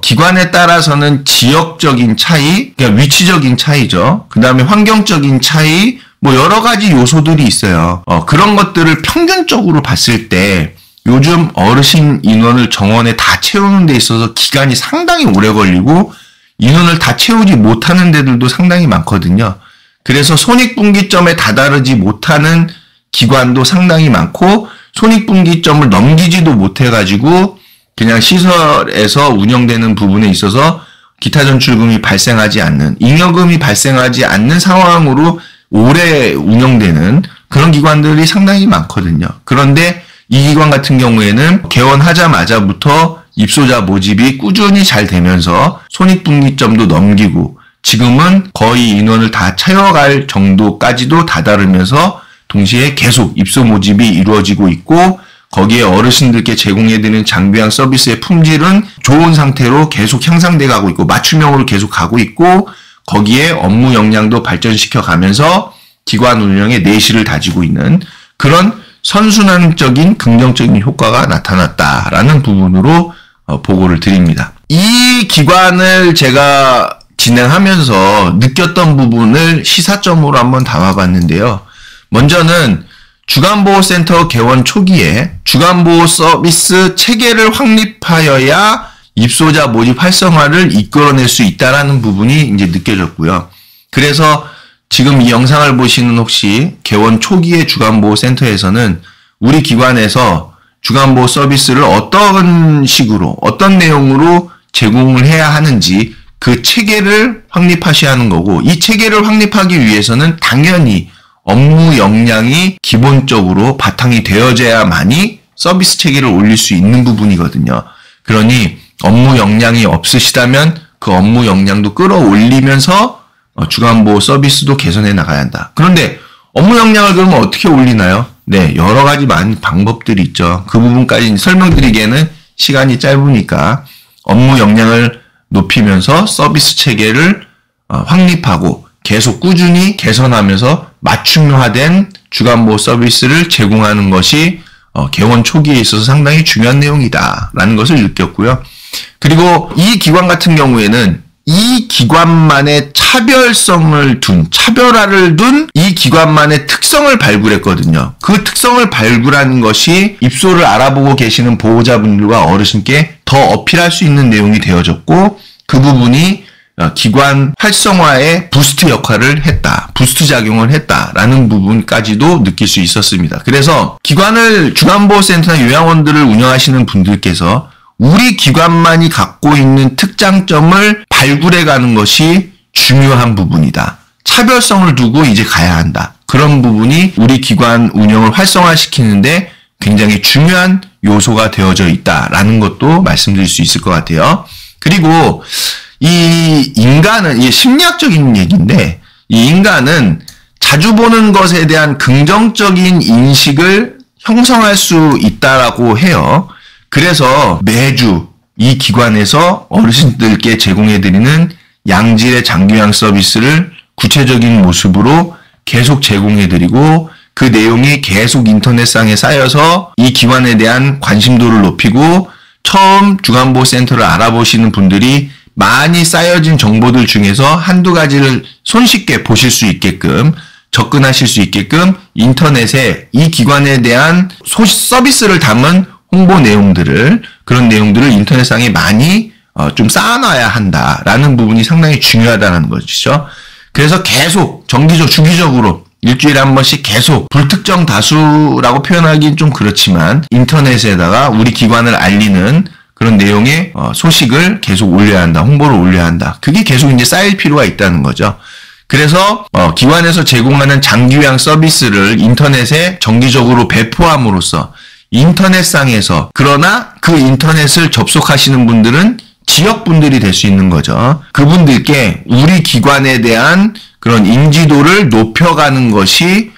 기관에 따라서는 지역적인 차이, 그러니까 위치적인 차이죠. 그 다음에 환경적인 차이, 뭐 여러 가지 요소들이 있어요. 그런 것들을 평균적으로 봤을 때 요즘 어르신 인원을 정원에 다 채우는 데 있어서 기간이 상당히 오래 걸리고 인원을 다 채우지 못하는 데들도 상당히 많거든요. 그래서 손익분기점에 다다르지 못하는 기관도 상당히 많고 손익분기점을 넘기지도 못해가지고 그냥 시설에서 운영되는 부분에 있어서 기타 전출금이 발생하지 않는, 잉여금이 발생하지 않는 상황으로 오래 운영되는 그런 기관들이 상당히 많거든요. 그런데 이 기관 같은 경우에는 개원하자마자부터 입소자 모집이 꾸준히 잘 되면서 손익분기점도 넘기고 지금은 거의 인원을 다 채워갈 정도까지도 다다르면서 동시에 계속 입소 모집이 이루어지고 있고 거기에 어르신들께 제공해드리는 장비양 서비스의 품질은 좋은 상태로 계속 향상돼 가고 있고 맞춤형으로 계속 가고 있고 거기에 업무 역량도 발전시켜 가면서 기관 운영의 내실을 다지고 있는 그런 선순환적인 긍정적인 효과가 나타났다라는 부분으로 보고를 드립니다. 이 기관을 제가 진행하면서 느꼈던 부분을 시사점으로 한번 담아봤는데요. 먼저는 주간보호센터 개원 초기에 주간보호 서비스 체계를 확립하여야 입소자 모집 활성화를 이끌어낼 수 있다라는 부분이 이제 느껴졌고요. 그래서 지금 이 영상을 보시는 혹시 개원 초기의 주간보호센터에서는 우리 기관에서 주간보호 서비스를 어떤 식으로, 어떤 내용으로 제공을 해야 하는지 그 체계를 확립하셔야 하는 거고 이 체계를 확립하기 위해서는 당연히 업무 역량이 기본적으로 바탕이 되어져야만이 서비스 체계를 올릴 수 있는 부분이거든요. 그러니 업무 역량이 없으시다면 그 업무 역량도 끌어올리면서 주간보호 서비스도 개선해 나가야 한다. 그런데 업무 역량을 그러면 어떻게 올리나요? 네, 여러 가지 많은 방법들이 있죠. 그 부분까지 설명드리기에는 시간이 짧으니까 업무 역량을 높이면서 서비스 체계를 확립하고 계속 꾸준히 개선하면서 맞춤화된 주간보호 서비스를 제공하는 것이 개원 초기에 있어서 상당히 중요한 내용이다라는 것을 느꼈고요. 그리고 이 기관 같은 경우에는 이 기관만의 차별화를 둔 이 기관만의 특성을 발굴했거든요. 그 특성을 발굴하는 것이 입소를 알아보고 계시는 보호자분들과 어르신께 더 어필할 수 있는 내용이 되어졌고 그 부분이 기관 활성화에 부스트 역할을 했다. 부스트 작용을 했다라는 부분까지도 느낄 수 있었습니다. 그래서 주간보호센터나 요양원들을 운영하시는 분들께서 우리 기관만이 갖고 있는 특장점을 발굴해가는 것이 중요한 부분이다. 차별성을 두고 이제 가야 한다. 그런 부분이 우리 기관 운영을 활성화시키는데 굉장히 중요한 요소가 되어져 있다라는 것도 말씀드릴 수 있을 것 같아요. 그리고 이 인간은, 이게 심리학적인 얘기인데, 이 인간은 자주 보는 것에 대한 긍정적인 인식을 형성할 수 있다라고 해요. 그래서 매주 이 기관에서 어르신들께 제공해드리는 양질의 장기요양 서비스를 구체적인 모습으로 계속 제공해드리고 그 내용이 계속 인터넷상에 쌓여서 이 기관에 대한 관심도를 높이고 처음 주간보호센터를 알아보시는 분들이 많이 쌓여진 정보들 중에서 한두 가지를 손쉽게 보실 수 있게끔 접근하실 수 있게끔 인터넷에 이 기관에 대한 서비스를 담은 홍보 내용들을 그런 내용들을 인터넷상에 많이 좀 쌓아놔야 한다라는 부분이 상당히 중요하다는 것이죠. 그래서 계속 주기적으로 일주일에 한 번씩 계속 불특정 다수라고 표현하기는 좀 그렇지만 인터넷에다가 우리 기관을 알리는 그런 내용의 소식을 계속 올려야 한다. 홍보를 올려야 한다. 그게 계속 이제 쌓일 필요가 있다는 거죠. 그래서 기관에서 제공하는 장기요양 서비스를 인터넷에 정기적으로 배포함으로써 인터넷상에서 그러나 그 인터넷을 접속하시는 분들은 지역분들이 될 수 있는 거죠. 그분들께 우리 기관에 대한 그런 인지도를 높여가는 것이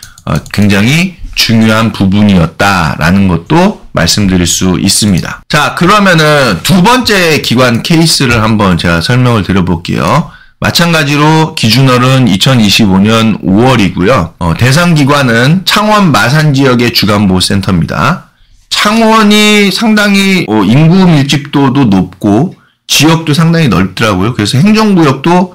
굉장히 중요한 부분이었다라는 것도 말씀드릴 수 있습니다. 자, 그러면은 두 번째 기관 케이스를 한번 제가 설명을 드려볼게요. 마찬가지로 기준월은 2025년 5월이고요. 대상 기관은 창원 마산 지역의 주간보호센터입니다. 창원이 상당히 인구 밀집도도 높고 지역도 상당히 넓더라고요. 그래서 행정구역도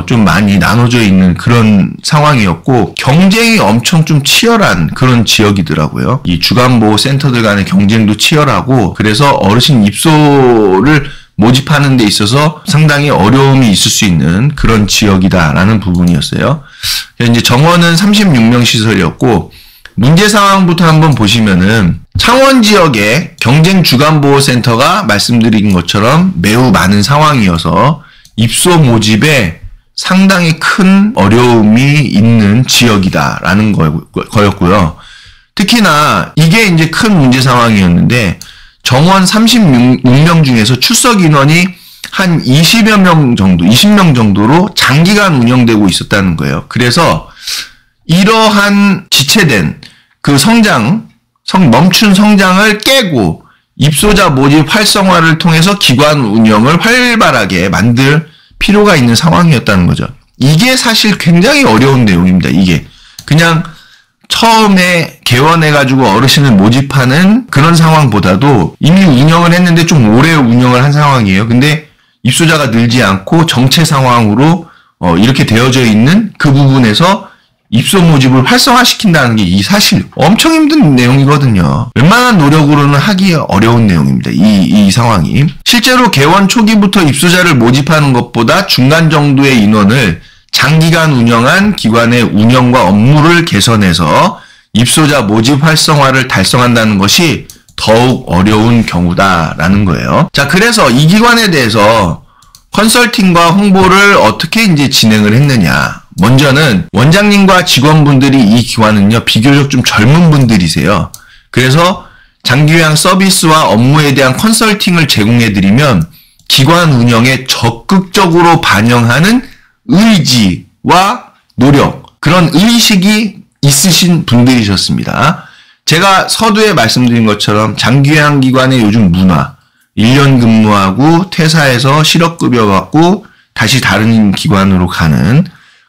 좀 많이 나눠져 있는 그런 상황이었고 경쟁이 엄청 좀 치열한 그런 지역이더라고요. 이 주간보호센터들 간의 경쟁도 치열하고 그래서 어르신 입소를 모집하는 데 있어서 상당히 어려움이 있을 수 있는 그런 지역이다라는 부분이었어요. 이제 정원은 36명 시설이었고 문제 상황부터 한번 보시면은 창원 지역에 경쟁 주간보호센터가 말씀드린 것처럼 매우 많은 상황이어서 입소 모집에 상당히 큰 어려움이 있는 지역이다라는 거였고요. 특히나 이게 이제 큰 문제 상황이었는데 정원 36명 중에서 출석 인원이 한 20여 명 정도, 20명 정도로 장기간 운영되고 있었다는 거예요. 그래서 이러한 지체된 그 멈춘 성장을 깨고 입소자 모집 활성화를 통해서 기관 운영을 활발하게 만들 필요가 있는 상황이었다는 거죠. 이게 사실 굉장히 어려운 내용입니다. 이게 그냥 처음에 개원해가지고 어르신을 모집하는 그런 상황보다도 이미 운영을 했는데 좀 오래 운영을 한 상황이에요. 근데 입소자가 늘지 않고 정체 상황으로 이렇게 되어져 있는 그 부분에서 입소 모집을 활성화시킨다는 게 이 사실 엄청 힘든 내용이거든요. 웬만한 노력으로는 하기 어려운 내용입니다. 이 상황이. 실제로 개원 초기부터 입소자를 모집하는 것보다 중간 정도의 인원을 장기간 운영한 기관의 운영과 업무를 개선해서 입소자 모집 활성화를 달성한다는 것이 더욱 어려운 경우다라는 거예요. 자, 그래서 이 기관에 대해서 컨설팅과 홍보를 어떻게 이제 진행을 했느냐. 먼저는 원장님과 직원분들이 이 기관은요, 비교적 좀 젊은 분들이세요. 그래서 장기요양 서비스와 업무에 대한 컨설팅을 제공해드리면 기관 운영에 적극적으로 반영하는 의지와 노력, 그런 의식이 있으신 분들이셨습니다. 제가 서두에 말씀드린 것처럼 장기요양기관의 요즘 문화, 1년 근무하고 퇴사해서 실업급여 받고 다시 다른 기관으로 가는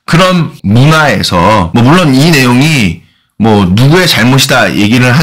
그런 문화에서, 물론 이 내용이 누구의 잘못이다 얘기를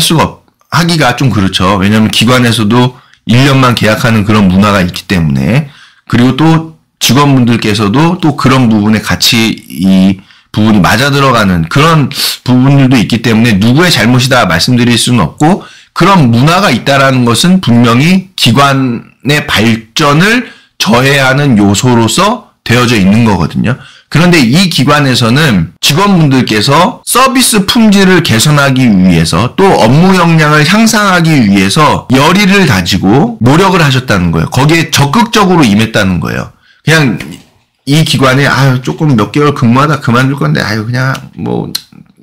하기가 좀 그렇죠. 왜냐하면 기관에서도 1년만 계약하는 그런 문화가 있기 때문에, 그리고 또 직원분들께서도 또 그런 부분에 같이 이 부분이 맞아 들어가는 그런 부분들도 있기 때문에 누구의 잘못이다 말씀드릴 수는 없고, 그런 문화가 있다라는 것은 분명히 기관의 발전을 저해하는 요소로서 되어져 있는 거거든요. 그런데 이 기관에서는 직원분들께서 서비스 품질을 개선하기 위해서 또 업무 역량을 향상하기 위해서 열의를 가지고 노력을 하셨다는 거예요. 거기에 적극적으로 임했다는 거예요. 그냥 이 기관에 조금 몇 개월 근무하다 그만둘 건데 그냥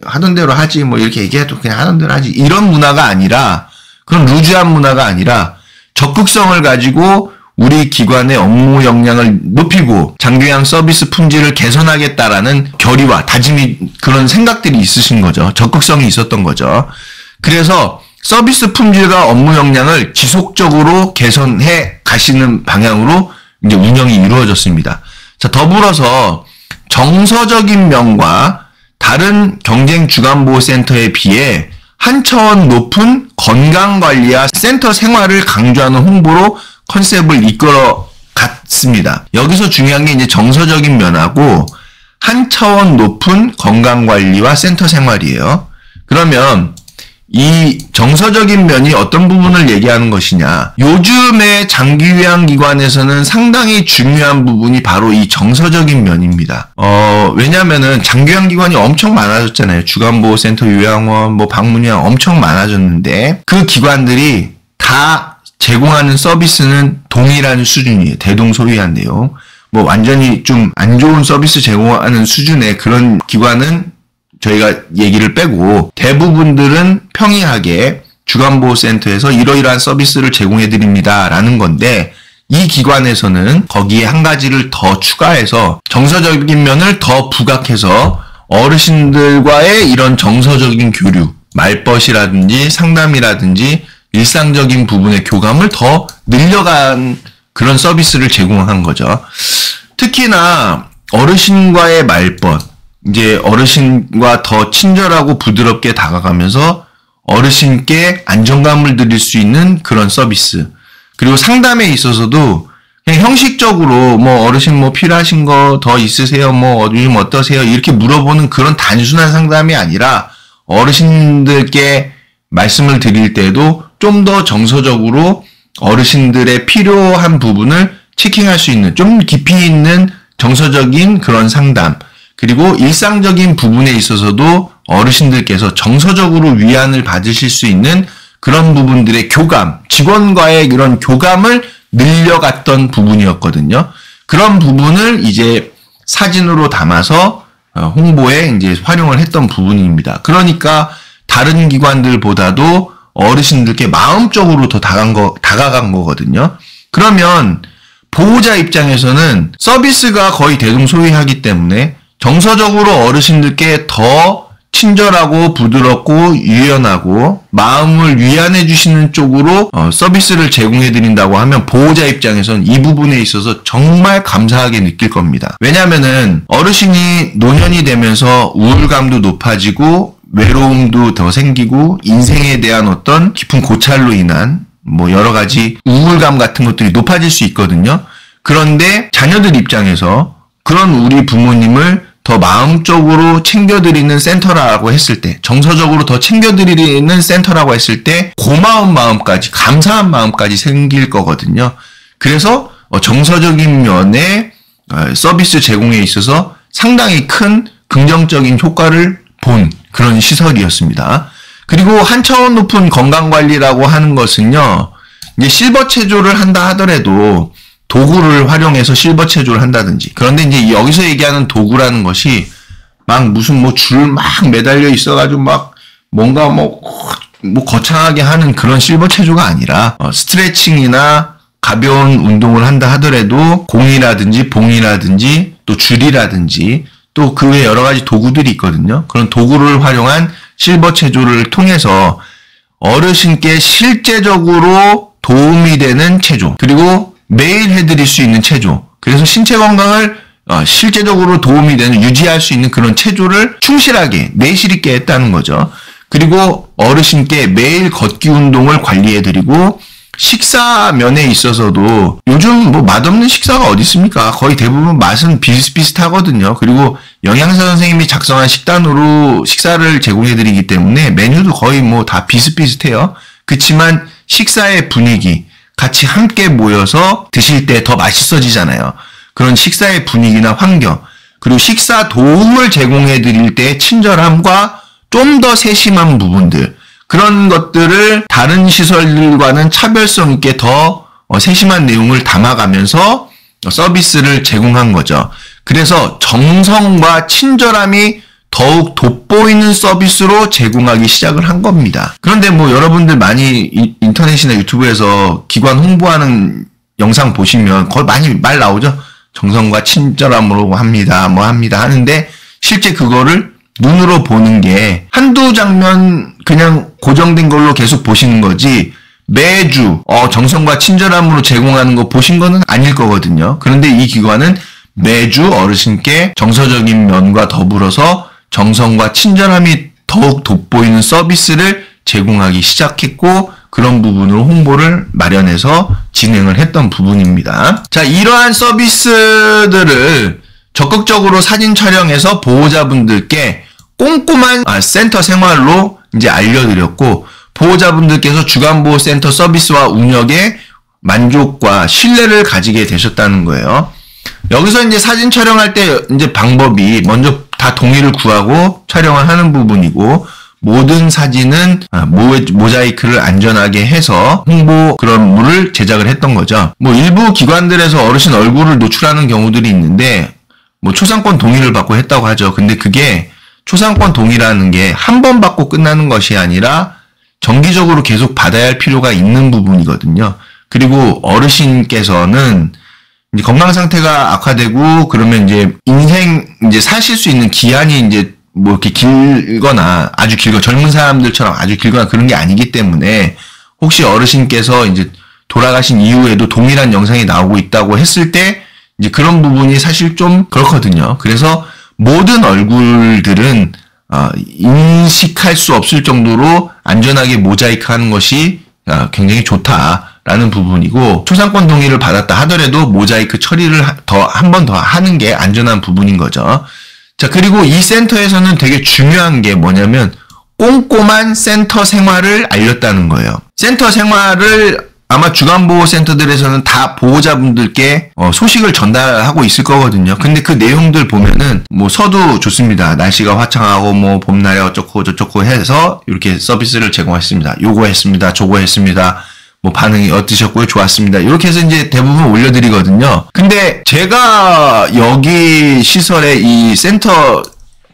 하던 대로 하지 이렇게 얘기해도 그냥 하던 대로 하지, 이런 문화가 아니라, 그런 루즈한 문화가 아니라 적극성을 가지고 우리 기관의 업무 역량을 높이고 장기요양 서비스 품질을 개선하겠다라는 결의와 다짐이, 그런 생각들이 있으신 거죠. 적극성이 있었던 거죠. 그래서 서비스 품질과 업무 역량을 지속적으로 개선해 가시는 방향으로 이제 운영이 이루어졌습니다. 자, 더불어서 정서적인 면과 다른 경쟁 주간보호센터에 비해 한 차원 높은 건강관리와 센터 생활을 강조하는 홍보로 컨셉을 이끌어 갔습니다. 여기서 중요한 게 이제 정서적인 면하고 한 차원 높은 건강관리와 센터 생활이에요. 그러면 이 정서적인 면이 어떤 부분을 얘기하는 것이냐. 요즘의 장기요양기관에서는 상당히 중요한 부분이 바로 이 정서적인 면입니다. 왜냐면은 장기요양기관이 엄청 많아졌잖아요. 주간보호센터, 요양원, 방문요양 엄청 많아졌는데 그 기관들이 다 제공하는 서비스는 동일한 수준이에요. 대동소이한데요. 완전히 좀 안 좋은 서비스 제공하는 수준의 그런 기관은 저희가 얘기를 빼고 대부분들은 평이하게 주간보호센터에서 이러이러한 서비스를 제공해드립니다 라는 건데, 이 기관에서는 거기에 한 가지를 더 추가해서 정서적인 면을 더 부각해서 어르신들과의 이런 정서적인 교류, 말벗이라든지 상담이라든지 일상적인 부분의 교감을 더 늘려간 그런 서비스를 제공한 거죠. 특히나 어르신과의 말벗, 이제 어르신과 더 친절하고 부드럽게 다가가면서 어르신께 안정감을 드릴 수 있는 그런 서비스. 그리고 상담에 있어서도 그냥 형식적으로 어르신 필요하신 거 더 있으세요? 요즘 어떠세요? 이렇게 물어보는 그런 단순한 상담이 아니라 어르신들께 말씀을 드릴 때도 좀 더 정서적으로 어르신들의 필요한 부분을 체킹할 수 있는 좀 깊이 있는 정서적인 그런 상담, 그리고 일상적인 부분에 있어서도 어르신들께서 정서적으로 위안을 받으실 수 있는 그런 부분들의 교감, 직원과의 이런 교감을 늘려갔던 부분이었거든요. 그런 부분을 이제 사진으로 담아서 홍보에 이제 활용을 했던 부분입니다. 그러니까 다른 기관들보다도 어르신들께 마음적으로 더 다가간 거거든요. 그러면 보호자 입장에서는 서비스가 거의 대동소이하기 때문에 정서적으로 어르신들께 더 친절하고 부드럽고 유연하고 마음을 위안해 주시는 쪽으로 서비스를 제공해 드린다고 하면 보호자 입장에서는 이 부분에 있어서 정말 감사하게 느낄 겁니다. 왜냐하면은 어르신이 노년이 되면서 우울감도 높아지고 외로움도 더 생기고 인생에 대한 어떤 깊은 고찰로 인한 뭐 여러 가지 우울감 같은 것들이 높아질 수 있거든요. 그런데 자녀들 입장에서 그런 우리 부모님을 더 마음적으로 챙겨드리는 센터라고 했을 때, 정서적으로 더 챙겨드리는 센터라고 했을 때 고마운 마음까지, 감사한 마음까지 생길 거거든요. 그래서 정서적인 면에 서비스 제공에 있어서 상당히 큰 긍정적인 효과를 본 그런 시설이었습니다. 그리고 한 차원 높은 건강관리라고 하는 것은요, 이제 실버 체조를 한다 하더라도 도구를 활용해서 실버 체조를 한다든지. 그런데 이제 여기서 얘기하는 도구라는 것이 막 무슨 뭐 줄 막 매달려 있어가지고 막 뭔가 뭐 거창하게 하는 그런 실버 체조가 아니라 스트레칭이나 가벼운 운동을 한다 하더라도 공이라든지 봉이라든지 또 줄이라든지 또 그 외에 여러 가지 도구들이 있거든요. 그런 도구를 활용한 실버 체조를 통해서 어르신께 실제적으로 도움이 되는 체조, 그리고 매일 해드릴 수 있는 체조, 그래서 신체 건강을 실제적으로 도움이 되는, 유지할 수 있는 그런 체조를 충실하게 내실 있게 했다는 거죠. 그리고 어르신께 매일 걷기 운동을 관리해드리고 식사 면에 있어서도 요즘 뭐 맛없는 식사가 어디 있습니까? 거의 대부분 맛은 비슷비슷하거든요. 그리고 영양사 선생님이 작성한 식단으로 식사를 제공해드리기 때문에 메뉴도 거의 뭐 다 비슷비슷해요. 그치만 식사의 분위기, 같이 함께 모여서 드실 때 더 맛있어지잖아요. 그런 식사의 분위기나 환경, 그리고 식사 도움을 제공해 드릴 때 친절함과 좀 더 세심한 부분들, 그런 것들을 다른 시설들과는 차별성 있게 더 세심한 내용을 담아가면서 서비스를 제공한 거죠. 그래서 정성과 친절함이 더욱 돋보이는 서비스로 제공하기 시작을 한 겁니다. 그런데 뭐 여러분들 많이 인터넷이나 유튜브에서 기관 홍보하는 영상 보시면 거의 많이 말 나오죠. 정성과 친절함으로 합니다. 뭐 합니다. 하는데 실제 그거를 눈으로 보는 게 한두 장면 그냥 고정된 걸로 계속 보시는 거지 매주 정성과 친절함으로 제공하는 거 보신 거는 아닐 거거든요. 그런데 이 기관은 매주 어르신께 정서적인 면과 더불어서 정성과 친절함이 더욱 돋보이는 서비스를 제공하기 시작했고 그런 부분으로 홍보를 마련해서 진행을 했던 부분입니다. 자, 이러한 서비스들을 적극적으로 사진 촬영해서 보호자분들께 꼼꼼한 센터 생활로 이제 알려드렸고 보호자분들께서 주간보호센터 서비스와 운영에 만족과 신뢰를 가지게 되셨다는 거예요. 여기서 이제 사진 촬영할 때 이제 방법이 먼저 다 동의를 구하고 촬영을 하는 부분이고 모든 사진은 모자이크를 안전하게 해서 홍보 그런 물을 제작을 했던 거죠. 뭐 일부 기관들에서 어르신 얼굴을 노출하는 경우들이 있는데 뭐 초상권 동의를 받고 했다고 하죠. 근데 그게 초상권 동의라는 게 한 번 받고 끝나는 것이 아니라 정기적으로 계속 받아야 할 필요가 있는 부분이거든요. 그리고 어르신께서는 이제 건강 상태가 악화되고 그러면 이제 인생 이제 사실 수 있는 기한이 이제 뭐 이렇게 길거나 아주 길고 젊은 사람들처럼 아주 길거나 그런 게 아니기 때문에 혹시 어르신께서 이제 돌아가신 이후에도 동일한 영상이 나오고 있다고 했을 때 이제 그런 부분이 사실 좀 그렇거든요. 그래서 모든 얼굴들은 인식할 수 없을 정도로 안전하게 모자이크 하는 것이 굉장히 좋다라는 부분이고 초상권 동의를 받았다 하더라도 모자이크 처리를 한 번 더 하는 게 안전한 부분인 거죠. 자, 그리고 이 센터에서는 되게 중요한 게 뭐냐면 꼼꼼한 센터 생활을 알렸다는 거예요. 센터 생활을 아마 주간보호센터들에서는 다 보호자분들께 소식을 전달하고 있을 거거든요. 근데 그 내용들 보면은 뭐 서두 좋습니다. 날씨가 화창하고 뭐 봄날에 어쩌고 저쩌고 해서 이렇게 서비스를 제공했습니다. 요거 했습니다. 저거 했습니다. 뭐 반응이 어떠셨고요? 좋았습니다. 이렇게 해서 이제 대부분 올려드리거든요. 근데 제가 여기 시설의 이 센터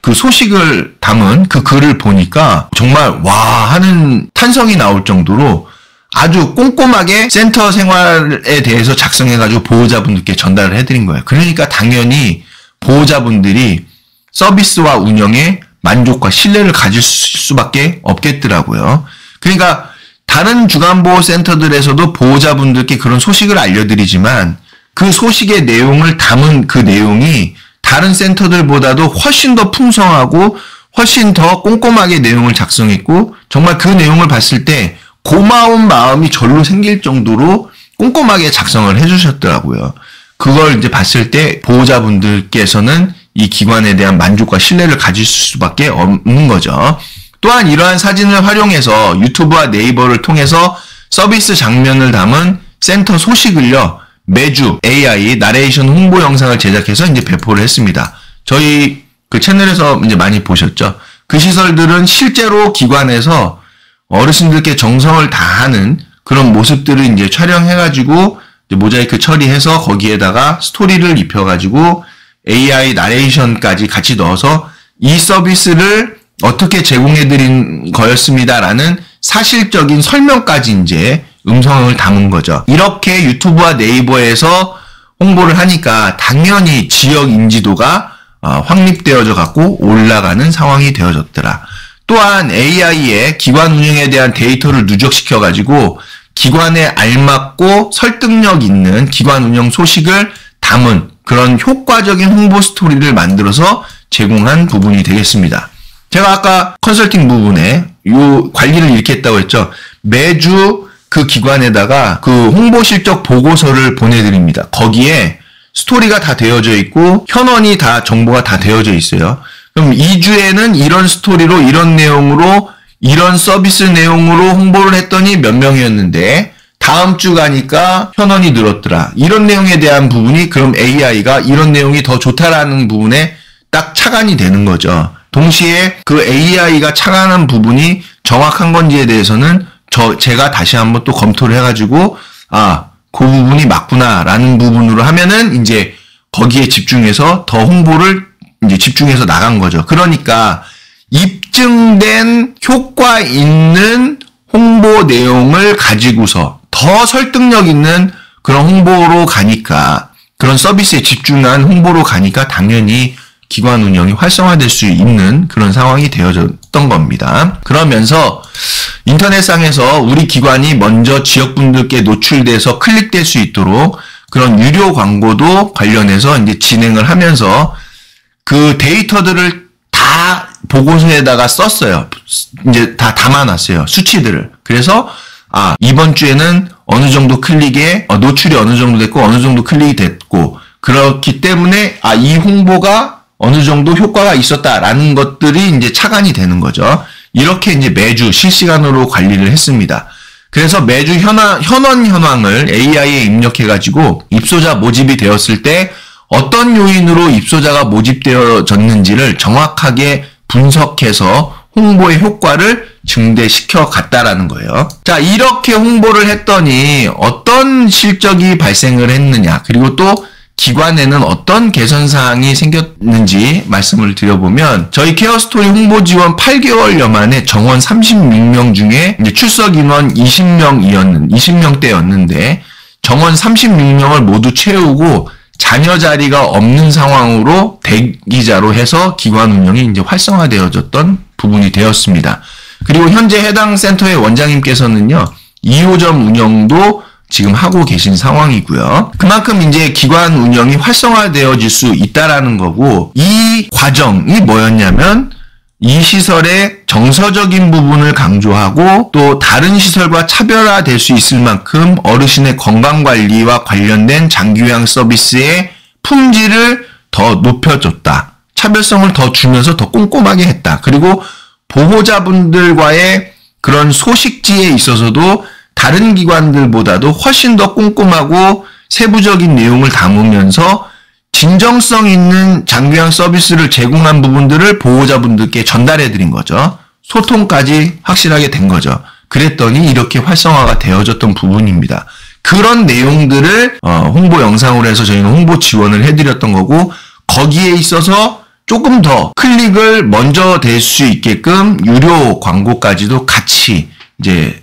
그 소식을 담은 그 글을 보니까 정말 와 하는 탄성이 나올 정도로 아주 꼼꼼하게 센터 생활에 대해서 작성해가지고 보호자분들께 전달을 해드린 거예요. 그러니까 당연히 보호자분들이 서비스와 운영에 만족과 신뢰를 가질 수밖에 없겠더라고요. 그러니까 다른 주간보호센터들에서도 보호자분들께 그런 소식을 알려드리지만 그 소식의 내용을 담은 그 내용이 다른 센터들보다도 훨씬 더 풍성하고 훨씬 더 꼼꼼하게 내용을 작성했고 정말 그 내용을 봤을 때 고마운 마음이 절로 생길 정도로 꼼꼼하게 작성을 해주셨더라고요. 그걸 이제 봤을 때 보호자분들께서는 이 기관에 대한 만족과 신뢰를 가질 수밖에 없는 거죠. 또한 이러한 사진을 활용해서 유튜브와 네이버를 통해서 서비스 장면을 담은 센터 소식을요, 매주 AI 나레이션 홍보 영상을 제작해서 이제 배포를 했습니다. 저희 그 채널에서 이제 많이 보셨죠? 그 시설들은 실제로 기관에서 어르신들께 정성을 다하는 그런 모습들을 이제 촬영해가지고 이제 모자이크 처리해서 거기에다가 스토리를 입혀가지고 AI 나레이션까지 같이 넣어서 이 서비스를 어떻게 제공해드린 거였습니다라는 사실적인 설명까지 이제 음성을 담은 거죠. 이렇게 유튜브와 네이버에서 홍보를 하니까 당연히 지역 인지도가 확립되어져 갖고 올라가는 상황이 되어졌더라. 또한 AI의 기관 운영에 대한 데이터를 누적시켜 가지고 기관에 알맞고 설득력 있는 기관 운영 소식을 담은 그런 효과적인 홍보 스토리를 만들어서 제공한 부분이 되겠습니다. 제가 아까 컨설팅 부분에 요 관리를 이렇게 했다고 했죠. 매주 그 기관에다가 그 홍보 실적 보고서를 보내드립니다. 거기에 스토리가 다 되어져 있고 현원이 다 정보가 다 되어져 있어요. 그럼 2주에는 이런 스토리로 이런 내용으로 이런 서비스 내용으로 홍보를 했더니 몇 명이었는데 다음 주 가니까 현원이 늘었더라. 이런 내용에 대한 부분이 그럼 AI가 이런 내용이 더 좋다라는 부분에 딱 착안이 되는 거죠. 동시에 그 AI가 착안한 부분이 정확한 건지에 대해서는 제가 다시 한번 또 검토를 해가지고 그 부분이 맞구나라는 부분으로 하면은 이제 거기에 집중해서 더 홍보를 이제 집중해서 나간 거죠. 그러니까 입증된 효과 있는 홍보 내용을 가지고서 더 설득력 있는 그런 홍보로 가니까 그런 서비스에 집중한 홍보로 가니까 당연히 기관 운영이 활성화될 수 있는 그런 상황이 되어졌던 겁니다. 그러면서 인터넷상에서 우리 기관이 먼저 지역분들께 노출돼서 클릭될 수 있도록 그런 유료 광고도 관련해서 이제 진행을 하면서 그 데이터들을 다 보고서에다가 썼어요. 이제 다 담아놨어요. 수치들을. 그래서 이번 주에는 어느 정도 클릭에 노출이 어느 정도 됐고 어느 정도 클릭이 됐고 그렇기 때문에 이 홍보가 어느 정도 효과가 있었다라는 것들이 이제 착안이 되는 거죠. 이렇게 이제 매주 실시간으로 관리를 했습니다. 그래서 매주 현원 현황을 AI에 입력해가지고 입소자 모집이 되었을 때 어떤 요인으로 입소자가 모집되어졌는지를 정확하게 분석해서 홍보의 효과를 증대시켜 갔다라는 거예요. 자, 이렇게 홍보를 했더니 어떤 실적이 발생을 했느냐, 그리고 또 기관에는 어떤 개선사항이 생겼는지 말씀을 드려보면 저희 케어스토리 홍보 지원 8개월여 만에 정원 36명 중에 이제 출석 인원 20명대였는데 정원 36명을 모두 채우고 자녀 자리가 없는 상황으로 대기자로 해서 기관 운영이 이제 활성화되어졌던 부분이 되었습니다. 그리고 현재 해당 센터의 원장님께서는요, 2호점 운영도 지금 하고 계신 상황이고요. 그만큼 이제 기관 운영이 활성화되어질 수 있다라는 거고, 이 과정이 뭐였냐면 이 시설의 정서적인 부분을 강조하고 또 다른 시설과 차별화될 수 있을 만큼 어르신의 건강관리와 관련된 장기요양 서비스의 품질을 더 높여줬다. 차별성을 더 주면서 더 꼼꼼하게 했다. 그리고 보호자분들과의 그런 소식지에 있어서도 다른 기관들보다도 훨씬 더 꼼꼼하고 세부적인 내용을 담으면서 진정성 있는 장기요양 서비스를 제공한 부분들을 보호자분들께 전달해드린 거죠. 소통까지 확실하게 된 거죠. 그랬더니 이렇게 활성화가 되어졌던 부분입니다. 그런 내용들을 홍보 영상으로 해서 저희는 홍보 지원을 해드렸던 거고, 거기에 있어서 조금 더 클릭을 먼저 될 수 있게끔 유료 광고까지도 같이 이제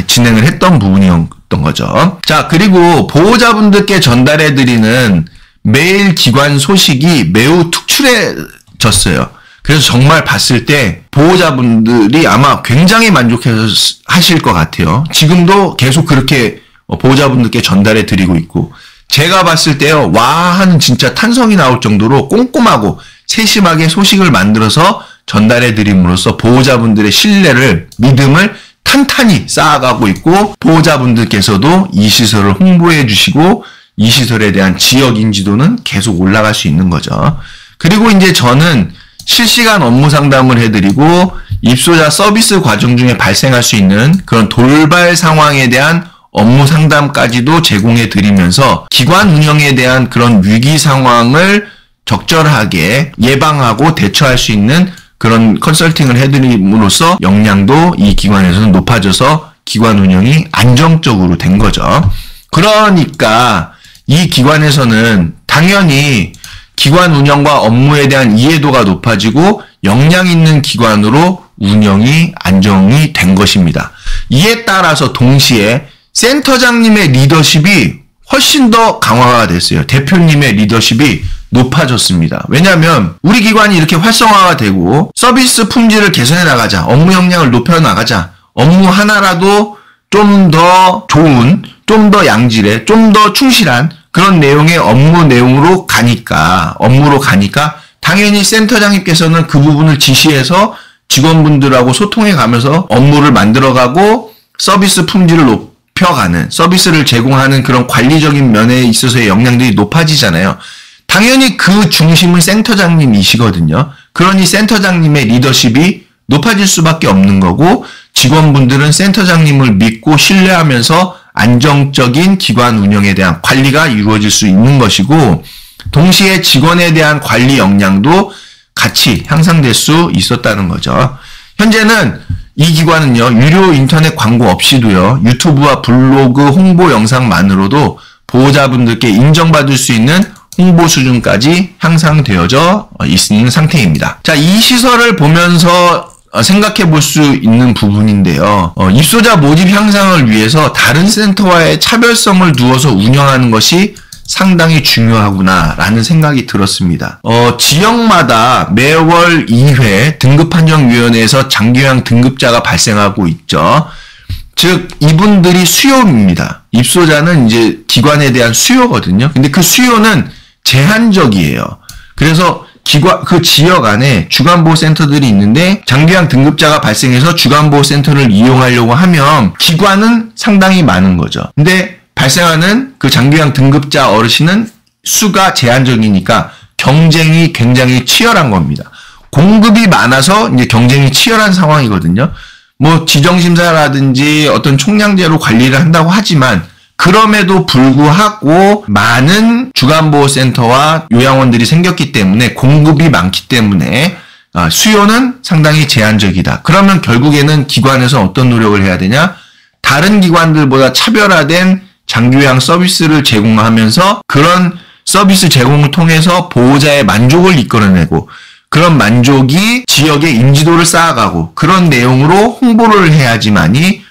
진행을 했던 부분이었던 거죠. 자, 그리고 보호자분들께 전달해드리는 매일 기관 소식이 매우 특출해졌어요. 그래서 정말 봤을 때 보호자분들이 아마 굉장히 만족하실 것 같아요. 지금도 계속 그렇게 보호자분들께 전달해드리고 있고, 제가 봤을 때요, 와 하는 진짜 탄성이 나올 정도로 꼼꼼하고 세심하게 소식을 만들어서 전달해드림으로써 보호자분들의 신뢰를, 믿음을 탄탄히 쌓아가고 있고, 보호자분들께서도 이 시설을 홍보해 주시고 이 시설에 대한 지역 인지도는 계속 올라갈 수 있는 거죠. 그리고 이제 저는 실시간 업무 상담을 해드리고 입소자 서비스 과정 중에 발생할 수 있는 그런 돌발 상황에 대한 업무 상담까지도 제공해 드리면서 기관 운영에 대한 그런 위기 상황을 적절하게 예방하고 대처할 수 있는 그런 컨설팅을 해드림으로써 역량도 이 기관에서는 높아져서 기관 운영이 안정적으로 된 거죠. 그러니까 이 기관에서는 당연히 기관 운영과 업무에 대한 이해도가 높아지고 역량 있는 기관으로 운영이 안정이 된 것입니다. 이에 따라서 동시에 센터장님의 리더십이 훨씬 더 강화가 됐어요. 대표님의 리더십이 높아졌습니다. 왜냐하면 우리 기관이 이렇게 활성화가 되고 서비스 품질을 개선해 나가자, 업무 역량을 높여 나가자, 업무 하나라도 좀 더 좋은, 좀 더 양질의, 좀 더 충실한 그런 내용의 업무로 가니까 당연히 센터장님께서는 그 부분을 지시해서 직원분들하고 소통해 가면서 업무를 만들어가고 서비스 품질을 높여가는, 서비스를 제공하는 그런 관리적인 면에 있어서의 역량들이 높아지잖아요. 당연히 그 중심은 센터장님이시거든요. 그러니 센터장님의 리더십이 높아질 수밖에 없는 거고, 직원분들은 센터장님을 믿고 신뢰하면서 안정적인 기관 운영에 대한 관리가 이루어질 수 있는 것이고, 동시에 직원에 대한 관리 역량도 같이 향상될 수 있었다는 거죠. 현재는 이 기관은요, 유료 인터넷 광고 없이도요, 유튜브와 블로그 홍보 영상만으로도 보호자분들께 인정받을 수 있는 홍보 수준까지 향상되어져 있는 상태입니다. 자, 이 시설을 보면서 생각해 볼 수 있는 부분인데요. 입소자 모집 향상을 위해서 다른 센터와의 차별성을 두어서 운영하는 것이 상당히 중요하구나라는 생각이 들었습니다. 지역마다 매월 2회 등급판정위원회에서 장기요양 등급자가 발생하고 있죠. 즉 이분들이 수요입니다. 입소자는 이제 기관에 대한 수요거든요. 근데 그 수요는 제한적이에요. 그래서 그 지역 안에 주간보호센터들이 있는데 장기요양 등급자가 발생해서 주간보호센터를 이용하려고 하면 기관은 상당히 많은 거죠. 근데 발생하는 그 장기요양 등급자 어르신은 수가 제한적이니까 경쟁이 굉장히 치열한 겁니다. 공급이 많아서 이제 경쟁이 치열한 상황이거든요. 뭐 지정심사라든지 어떤 총량제로 관리를 한다고 하지만 그럼에도 불구하고 많은 주간보호센터와 요양원들이 생겼기 때문에 공급이 많기 때문에 수요는 상당히 제한적이다. 그러면 결국에는 기관에서 어떤 노력을 해야 되냐? 다른 기관들보다 차별화된 장기요양 서비스를 제공하면서 그런 서비스 제공을 통해서 보호자의 만족을 이끌어내고 그런 만족이 지역의 인지도를 쌓아가고 그런 내용으로 홍보를 해야지만이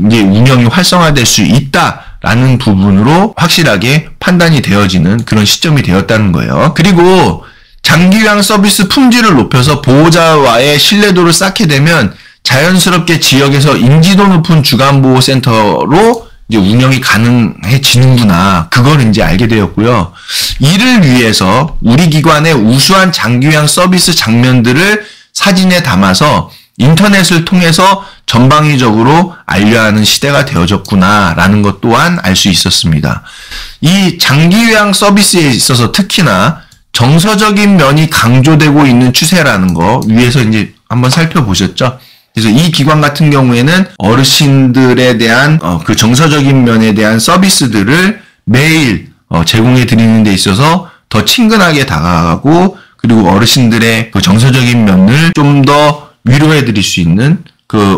이제 운영이 활성화될 수 있다라는 부분으로 확실하게 판단이 되어지는 그런 시점이 되었다는 거예요. 그리고 장기요양 서비스 품질을 높여서 보호자와의 신뢰도를 쌓게 되면 자연스럽게 지역에서 인지도 높은 주간보호센터로 이제 운영이 가능해지는구나. 그걸 이제 알게 되었고요. 이를 위해서 우리 기관의 우수한 장기요양 서비스 장면들을 사진에 담아서 인터넷을 통해서 전방위적으로 알려야 하는 시대가 되어졌구나라는 것 또한 알 수 있었습니다. 이 장기요양 서비스에 있어서 특히나 정서적인 면이 강조되고 있는 추세라는 거 위에서 이제 한번 살펴보셨죠? 그래서 이 기관 같은 경우에는 어르신들에 대한 그 정서적인 면에 대한 서비스들을 매일 제공해 드리는 데 있어서 더 친근하게 다가가고 그리고 어르신들의 그 정서적인 면을 좀 더 위로해 드릴 수 있는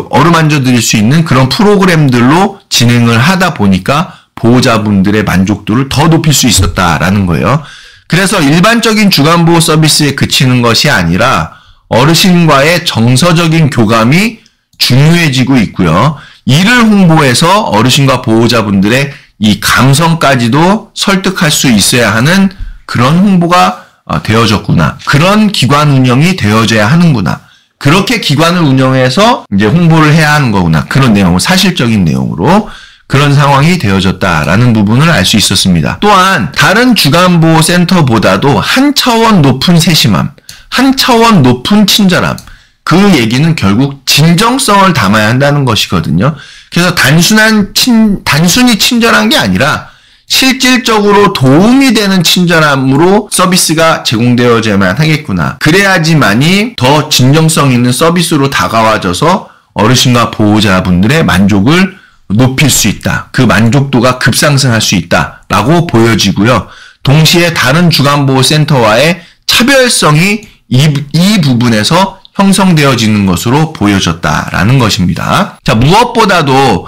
어루만져 드릴 수 있는 그런 프로그램들로 진행을 하다 보니까 보호자분들의 만족도를 더 높일 수 있었다라는 거예요. 그래서 일반적인 주간보호 서비스에 그치는 것이 아니라 어르신과의 정서적인 교감이 중요해지고 있고요. 이를 홍보해서 어르신과 보호자분들의 이 감성까지도 설득할 수 있어야 하는 그런 홍보가 되어졌구나. 그런 기관 운영이 되어져야 하는구나. 그렇게 기관을 운영해서 이제 홍보를 해야 하는 거구나. 그런 내용을 사실적인 내용으로 그런 상황이 되어졌다라는 부분을 알 수 있었습니다. 또한 다른 주간보호센터보다도 한 차원 높은 세심함, 한 차원 높은 친절함, 그 얘기는 결국 진정성을 담아야 한다는 것이거든요. 그래서 단순히 친절한 게 아니라 실질적으로 도움이 되는 친절함으로 서비스가 제공되어져야만 하겠구나. 그래야지만이 더 진정성 있는 서비스로 다가와져서 어르신과 보호자분들의 만족을 높일 수 있다. 그 만족도가 급상승할 수 있다라고 보여지고요. 동시에 다른 주간보호센터와의 차별성이 이 부분에서 형성되어지는 것으로 보여졌다라는 것입니다. 자, 무엇보다도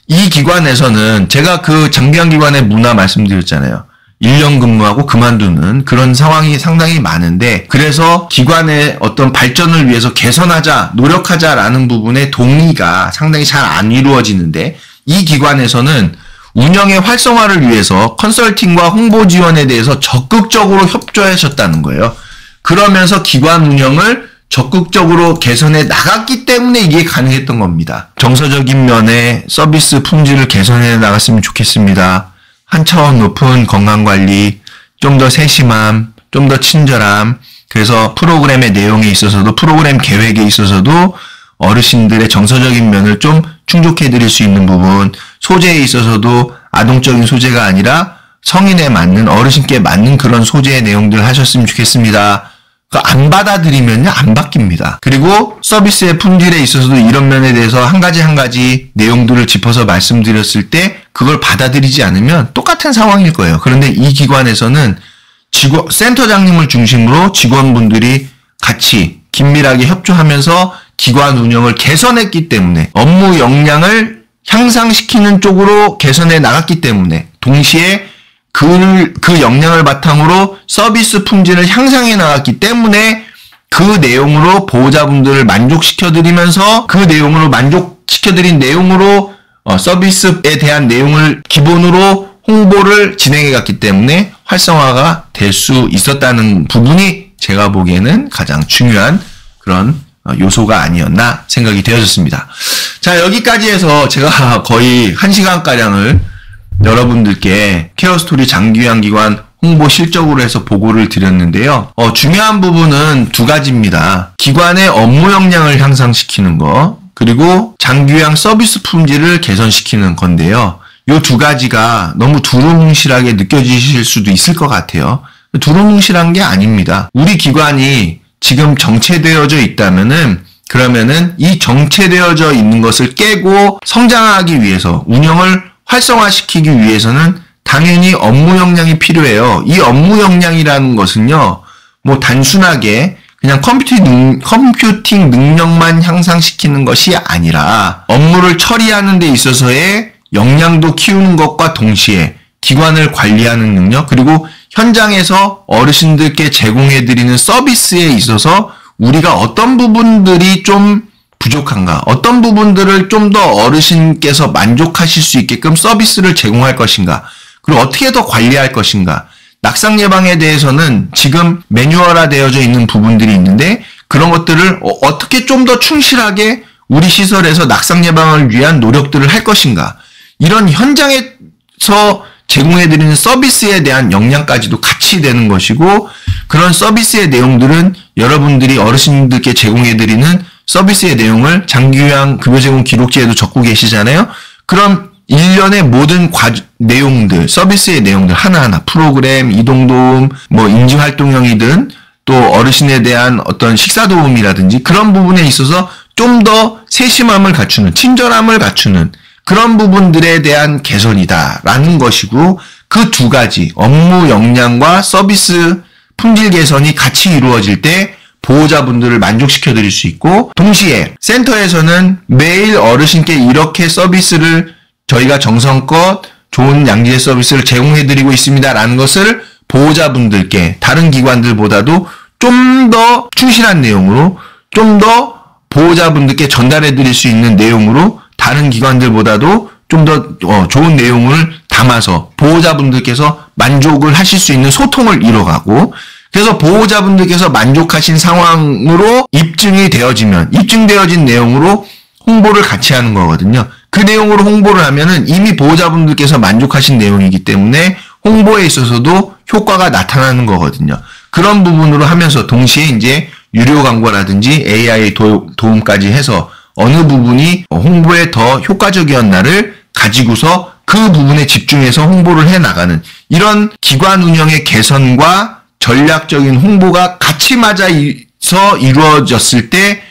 이 기관에서는 제가 그 장기간기관의 문화 말씀드렸잖아요. 1년 근무하고 그만두는 그런 상황이 상당히 많은데, 그래서 기관의 어떤 발전을 위해서 개선하자, 노력하자라는 부분의 동의가 상당히 잘 안 이루어지는데, 이 기관에서는 운영의 활성화를 위해서 컨설팅과 홍보 지원에 대해서 적극적으로 협조하셨다는 거예요. 그러면서 기관 운영을 적극적으로 개선해 나갔기 때문에 이게 가능했던 겁니다. 정서적인 면에 서비스 품질을 개선해 나갔으면 좋겠습니다. 한 차원 높은 건강관리, 좀 더 세심함, 좀 더 친절함, 그래서 프로그램의 내용에 있어서도, 프로그램 계획에 있어서도 어르신들의 정서적인 면을 좀 충족해 드릴 수 있는 부분, 소재에 있어서도 아동적인 소재가 아니라 성인에 맞는, 어르신께 맞는 그런 소재의 내용들을 하셨으면 좋겠습니다. 안 받아들이면요, 안 바뀝니다. 그리고 서비스의 품질에 있어서도 이런 면에 대해서 한 가지 내용들을 짚어서 말씀드렸을 때 그걸 받아들이지 않으면 똑같은 상황일 거예요. 그런데 이 기관에서는 센터장님을 중심으로 직원분들이 같이 긴밀하게 협조하면서 기관 운영을 개선했기 때문에, 업무 역량을 향상시키는 쪽으로 개선해 나갔기 때문에, 동시에 그 역량을 바탕으로 서비스 품질을 향상해 나갔기 때문에 그 내용으로 보호자분들을 만족시켜드리면서 그 내용으로 만족시켜드린 내용으로 서비스에 대한 내용을 기본으로 홍보를 진행해 갔기 때문에 활성화가 될 수 있었다는 부분이 제가 보기에는 가장 중요한 그런 요소가 아니었나 생각이 되어졌습니다. 자, 여기까지 해서 제가 거의 1시간가량을 여러분들께 케어스토리 장기요양기관 홍보 실적으로 해서 보고를 드렸는데요. 중요한 부분은 두 가지입니다. 기관의 업무 역량을 향상시키는 거, 그리고 장기요양 서비스 품질을 개선시키는 건데요. 이 두 가지가 너무 두루뭉실하게 느껴지실 수도 있을 것 같아요. 두루뭉실한 게 아닙니다. 우리 기관이 지금 정체되어져 있다면은, 그러면은 이 정체되어져 있는 것을 깨고 성장하기 위해서, 운영을 활성화시키기 위해서는 당연히 업무 역량이 필요해요. 이 업무 역량이라는 것은요, 뭐 단순하게 그냥 컴퓨팅 능력만 향상시키는 것이 아니라 업무를 처리하는 데 있어서의 역량도 키우는 것과 동시에 기관을 관리하는 능력, 그리고 현장에서 어르신들께 제공해드리는 서비스에 있어서 우리가 어떤 부분들이 좀 부족한가, 어떤 부분들을 좀 더 어르신께서 만족하실 수 있게끔 서비스를 제공할 것인가, 그리고 어떻게 더 관리할 것인가. 낙상 예방에 대해서는 지금 매뉴얼화 되어져 있는 부분들이 있는데, 그런 것들을 어떻게 좀 더 충실하게 우리 시설에서 낙상 예방을 위한 노력들을 할 것인가, 이런 현장에서 제공해드리는 서비스에 대한 역량까지도 같이 되는 것이고, 그런 서비스의 내용들은 여러분들이 어르신들께 제공해드리는 서비스의 내용을 장기요양 급여 제공 기록지에도 적고 계시잖아요. 그럼 일련의 모든 내용들, 서비스의 내용들 하나하나, 프로그램, 이동도움, 뭐 인지활동형이든 또 어르신에 대한 어떤 식사도움이라든지 그런 부분에 있어서 좀 더 세심함을 갖추는, 친절함을 갖추는 그런 부분들에 대한 개선이다라는 것이고, 그 두 가지, 업무 역량과 서비스 품질 개선이 같이 이루어질 때 보호자분들을 만족시켜드릴 수 있고, 동시에 센터에서는 매일 어르신께 이렇게 서비스를 저희가 정성껏 좋은 양질의 서비스를 제공해드리고 있습니다라는 것을 보호자분들께 다른 기관들보다도 좀 더 충실한 내용으로, 좀 더 보호자분들께 전달해 드릴 수 있는 내용으로 다른 기관들보다도 좀 더 좋은 내용을 담아서 보호자분들께서 만족을 하실 수 있는 소통을 이뤄가고, 그래서 보호자분들께서 만족하신 상황으로 입증되어진 내용으로 홍보를 같이 하는 거거든요. 그 내용으로 홍보를 하면은 이미 보호자분들께서 만족하신 내용이기 때문에 홍보에 있어서도 효과가 나타나는 거거든요. 그런 부분으로 하면서 동시에 이제 유료 광고라든지 AI 도움까지 해서 어느 부분이 홍보에 더 효과적이었나를 가지고서 그 부분에 집중해서 홍보를 해 나가는, 이런 기관 운영의 개선과 전략적인 홍보가 같이 맞아서 이루어졌을 때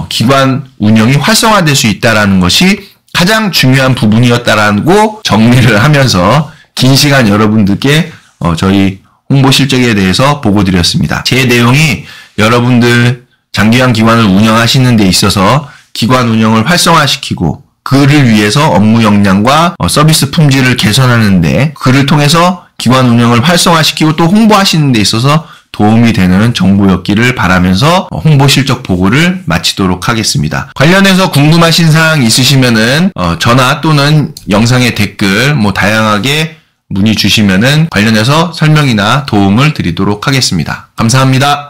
기관 운영이 활성화될 수 있다라는 것이 가장 중요한 부분이었다라고 정리를 하면서 긴 시간 여러분들께 저희 홍보 실적에 대해서 보고 드렸습니다. 제 내용이 여러분들 장기간 기관을 운영하시는 데 있어서 기관 운영을 활성화시키고 그를 위해서 업무 역량과 서비스 품질을 개선하는데, 그를 통해서 기관 운영을 활성화시키고 또 홍보하시는 데 있어서 도움이 되는 정보였기를 바라면서 홍보 실적 보고를 마치도록 하겠습니다. 관련해서 궁금하신 사항 있으시면은 전화 또는 영상의 댓글 다양하게 문의 주시면은 관련해서 설명이나 도움을 드리도록 하겠습니다. 감사합니다.